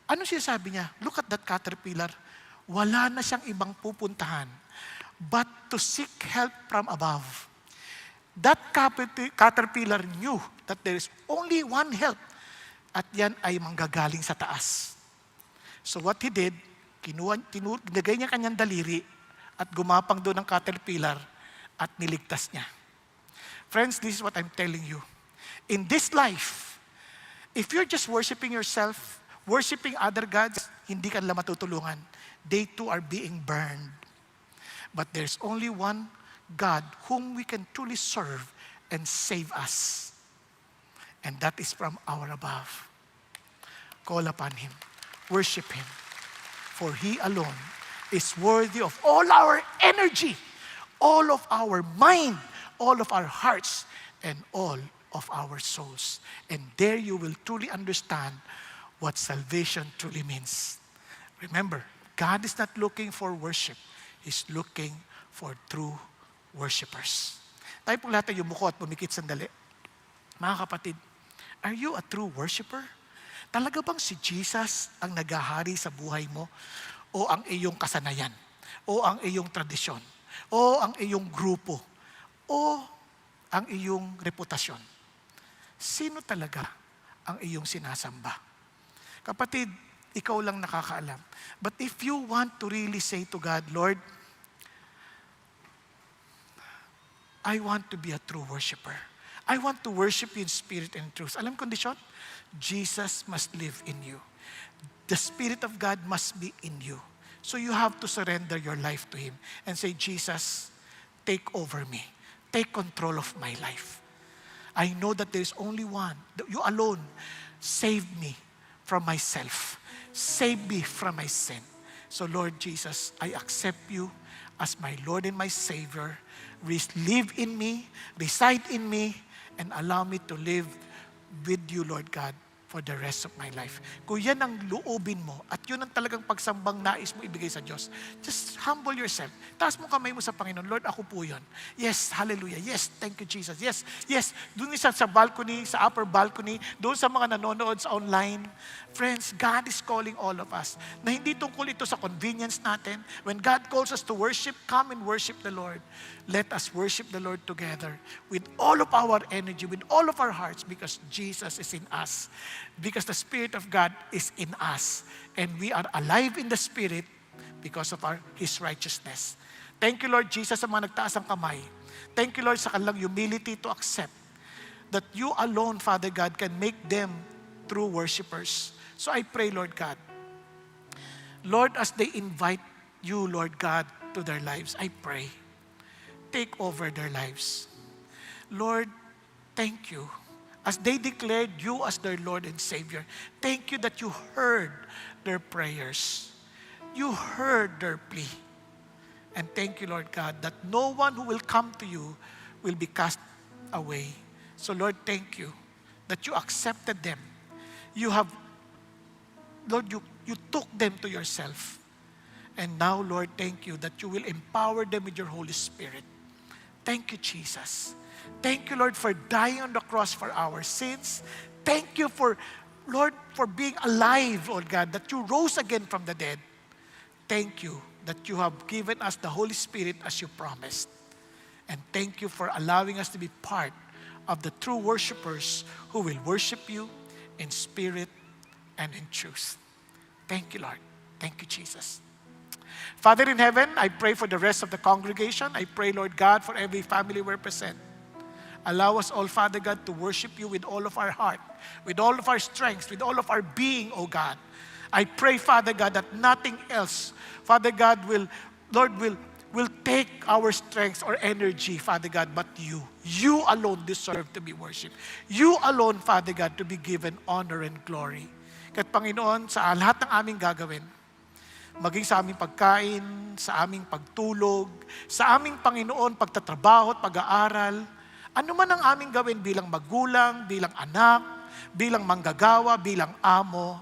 Ano siya sabi niya? Look at that caterpillar. Wala na siyang ibang pupuntahan but to seek help from above. That caterpillar knew that there is only one help at yan ay manggagaling sa taas. So what he did, ginagay niya kanyang daliri at gumapang doon ng caterpillar at niligtas niya. Friends, this is what I'm telling you. In this life, if you're just worshiping yourself, worshiping other gods, hindi ka nila matutulungan. They too are being burned. But there's only one God whom we can truly serve and save us. And that is from our above. Call upon Him. Worship Him. For He alone is worthy of all our energy, all of our mind, all of our hearts, and all of our souls. And there you will truly understand what salvation truly means. Remember, God is not looking for worship. He's looking for true worshipers. Tayo po lahat ay yumuko at pumikit sandali. Mga kapatid, are you a true worshiper? Talaga bang si Jesus ang naghahari sa buhay mo? O ang iyong kasanayan? O ang iyong tradisyon? O ang iyong grupo? O ang iyong reputasyon? sino talaga ang iyong sinasamba? Kapatid, ikaw lang nakakaalam. But if you want to really say to God, Lord, I want to be a true worshiper. I want to worship you in spirit and truth. Alam kondisyon? Jesus must live in you. The Spirit of God must be in you. So you have to surrender your life to Him and say, Jesus, take over me. Take control of my life. I know that there is only one. You alone save me from myself. Save me from my sin. So Lord Jesus, I accept you as my Lord and my Savior. Live in me, reside in me, and allow me to live with you, Lord God, for the rest of my life. Kung yan ang loobin mo, at yun ang talagang pagsambang nais mo ibigay sa Diyos, just humble yourself. Taas mo kamay mo sa Panginoon, Lord, ako po yun. Yes, hallelujah. Yes, thank you, Jesus. Yes, yes. Doon isa sa balcony, sa upper balcony, doon sa mga nanonood sa online. Friends, God is calling all of us. Na hindi tungkol ito sa convenience natin. When God calls us to worship, come and worship the Lord. Let us worship the Lord together with all of our energy, with all of our hearts, because Jesus is in us. Because the Spirit of God is in us. And we are alive in the Spirit because of His righteousness. Thank you, Lord Jesus, sa mga nagtaas ang kamay. Thank you, Lord, sa kanilang humility to accept that you alone, Father God, can make them true worshipers. So I pray, Lord God, Lord, as they invite you, Lord God, to their lives, I pray, take over their lives. Lord, thank you. As they declared you as their Lord and Savior, thank you that you heard their prayers. You heard their plea. And thank you, Lord God, that no one who will come to you will be cast away. So Lord, thank you that you accepted them. You have, Lord, you took them to yourself. And now, Lord, thank you that you will empower them with your Holy Spirit. Thank you, Jesus. Thank you, Lord, for dying on the cross for our sins. Thank you for, Lord, for being alive, Lord God, that you rose again from the dead. Thank you that you have given us the Holy Spirit as you promised. And thank you for allowing us to be part of the true worshipers who will worship you in spirit and in truth. Thank you, Lord. Thank you, Jesus. Father in heaven, I pray for the rest of the congregation. I pray, Lord God, for every family represented. Allow us all, Father God, to worship you with all of our heart, with all of our strength, with all of our being, O God. I pray, Father God, that nothing else, Father God, will take our strength or energy, Father God, but you. You alone deserve to be worshipped. You alone, Father God, to be given honor and glory. Kahit Panginoon, sa lahat ng aming gagawin, maging sa aming pagkain, sa aming pagtulog, sa aming Panginoon, pagtatrabaho at pag-aaral, ano man ang aming gawin bilang magulang, bilang anak, bilang manggagawa, bilang amo,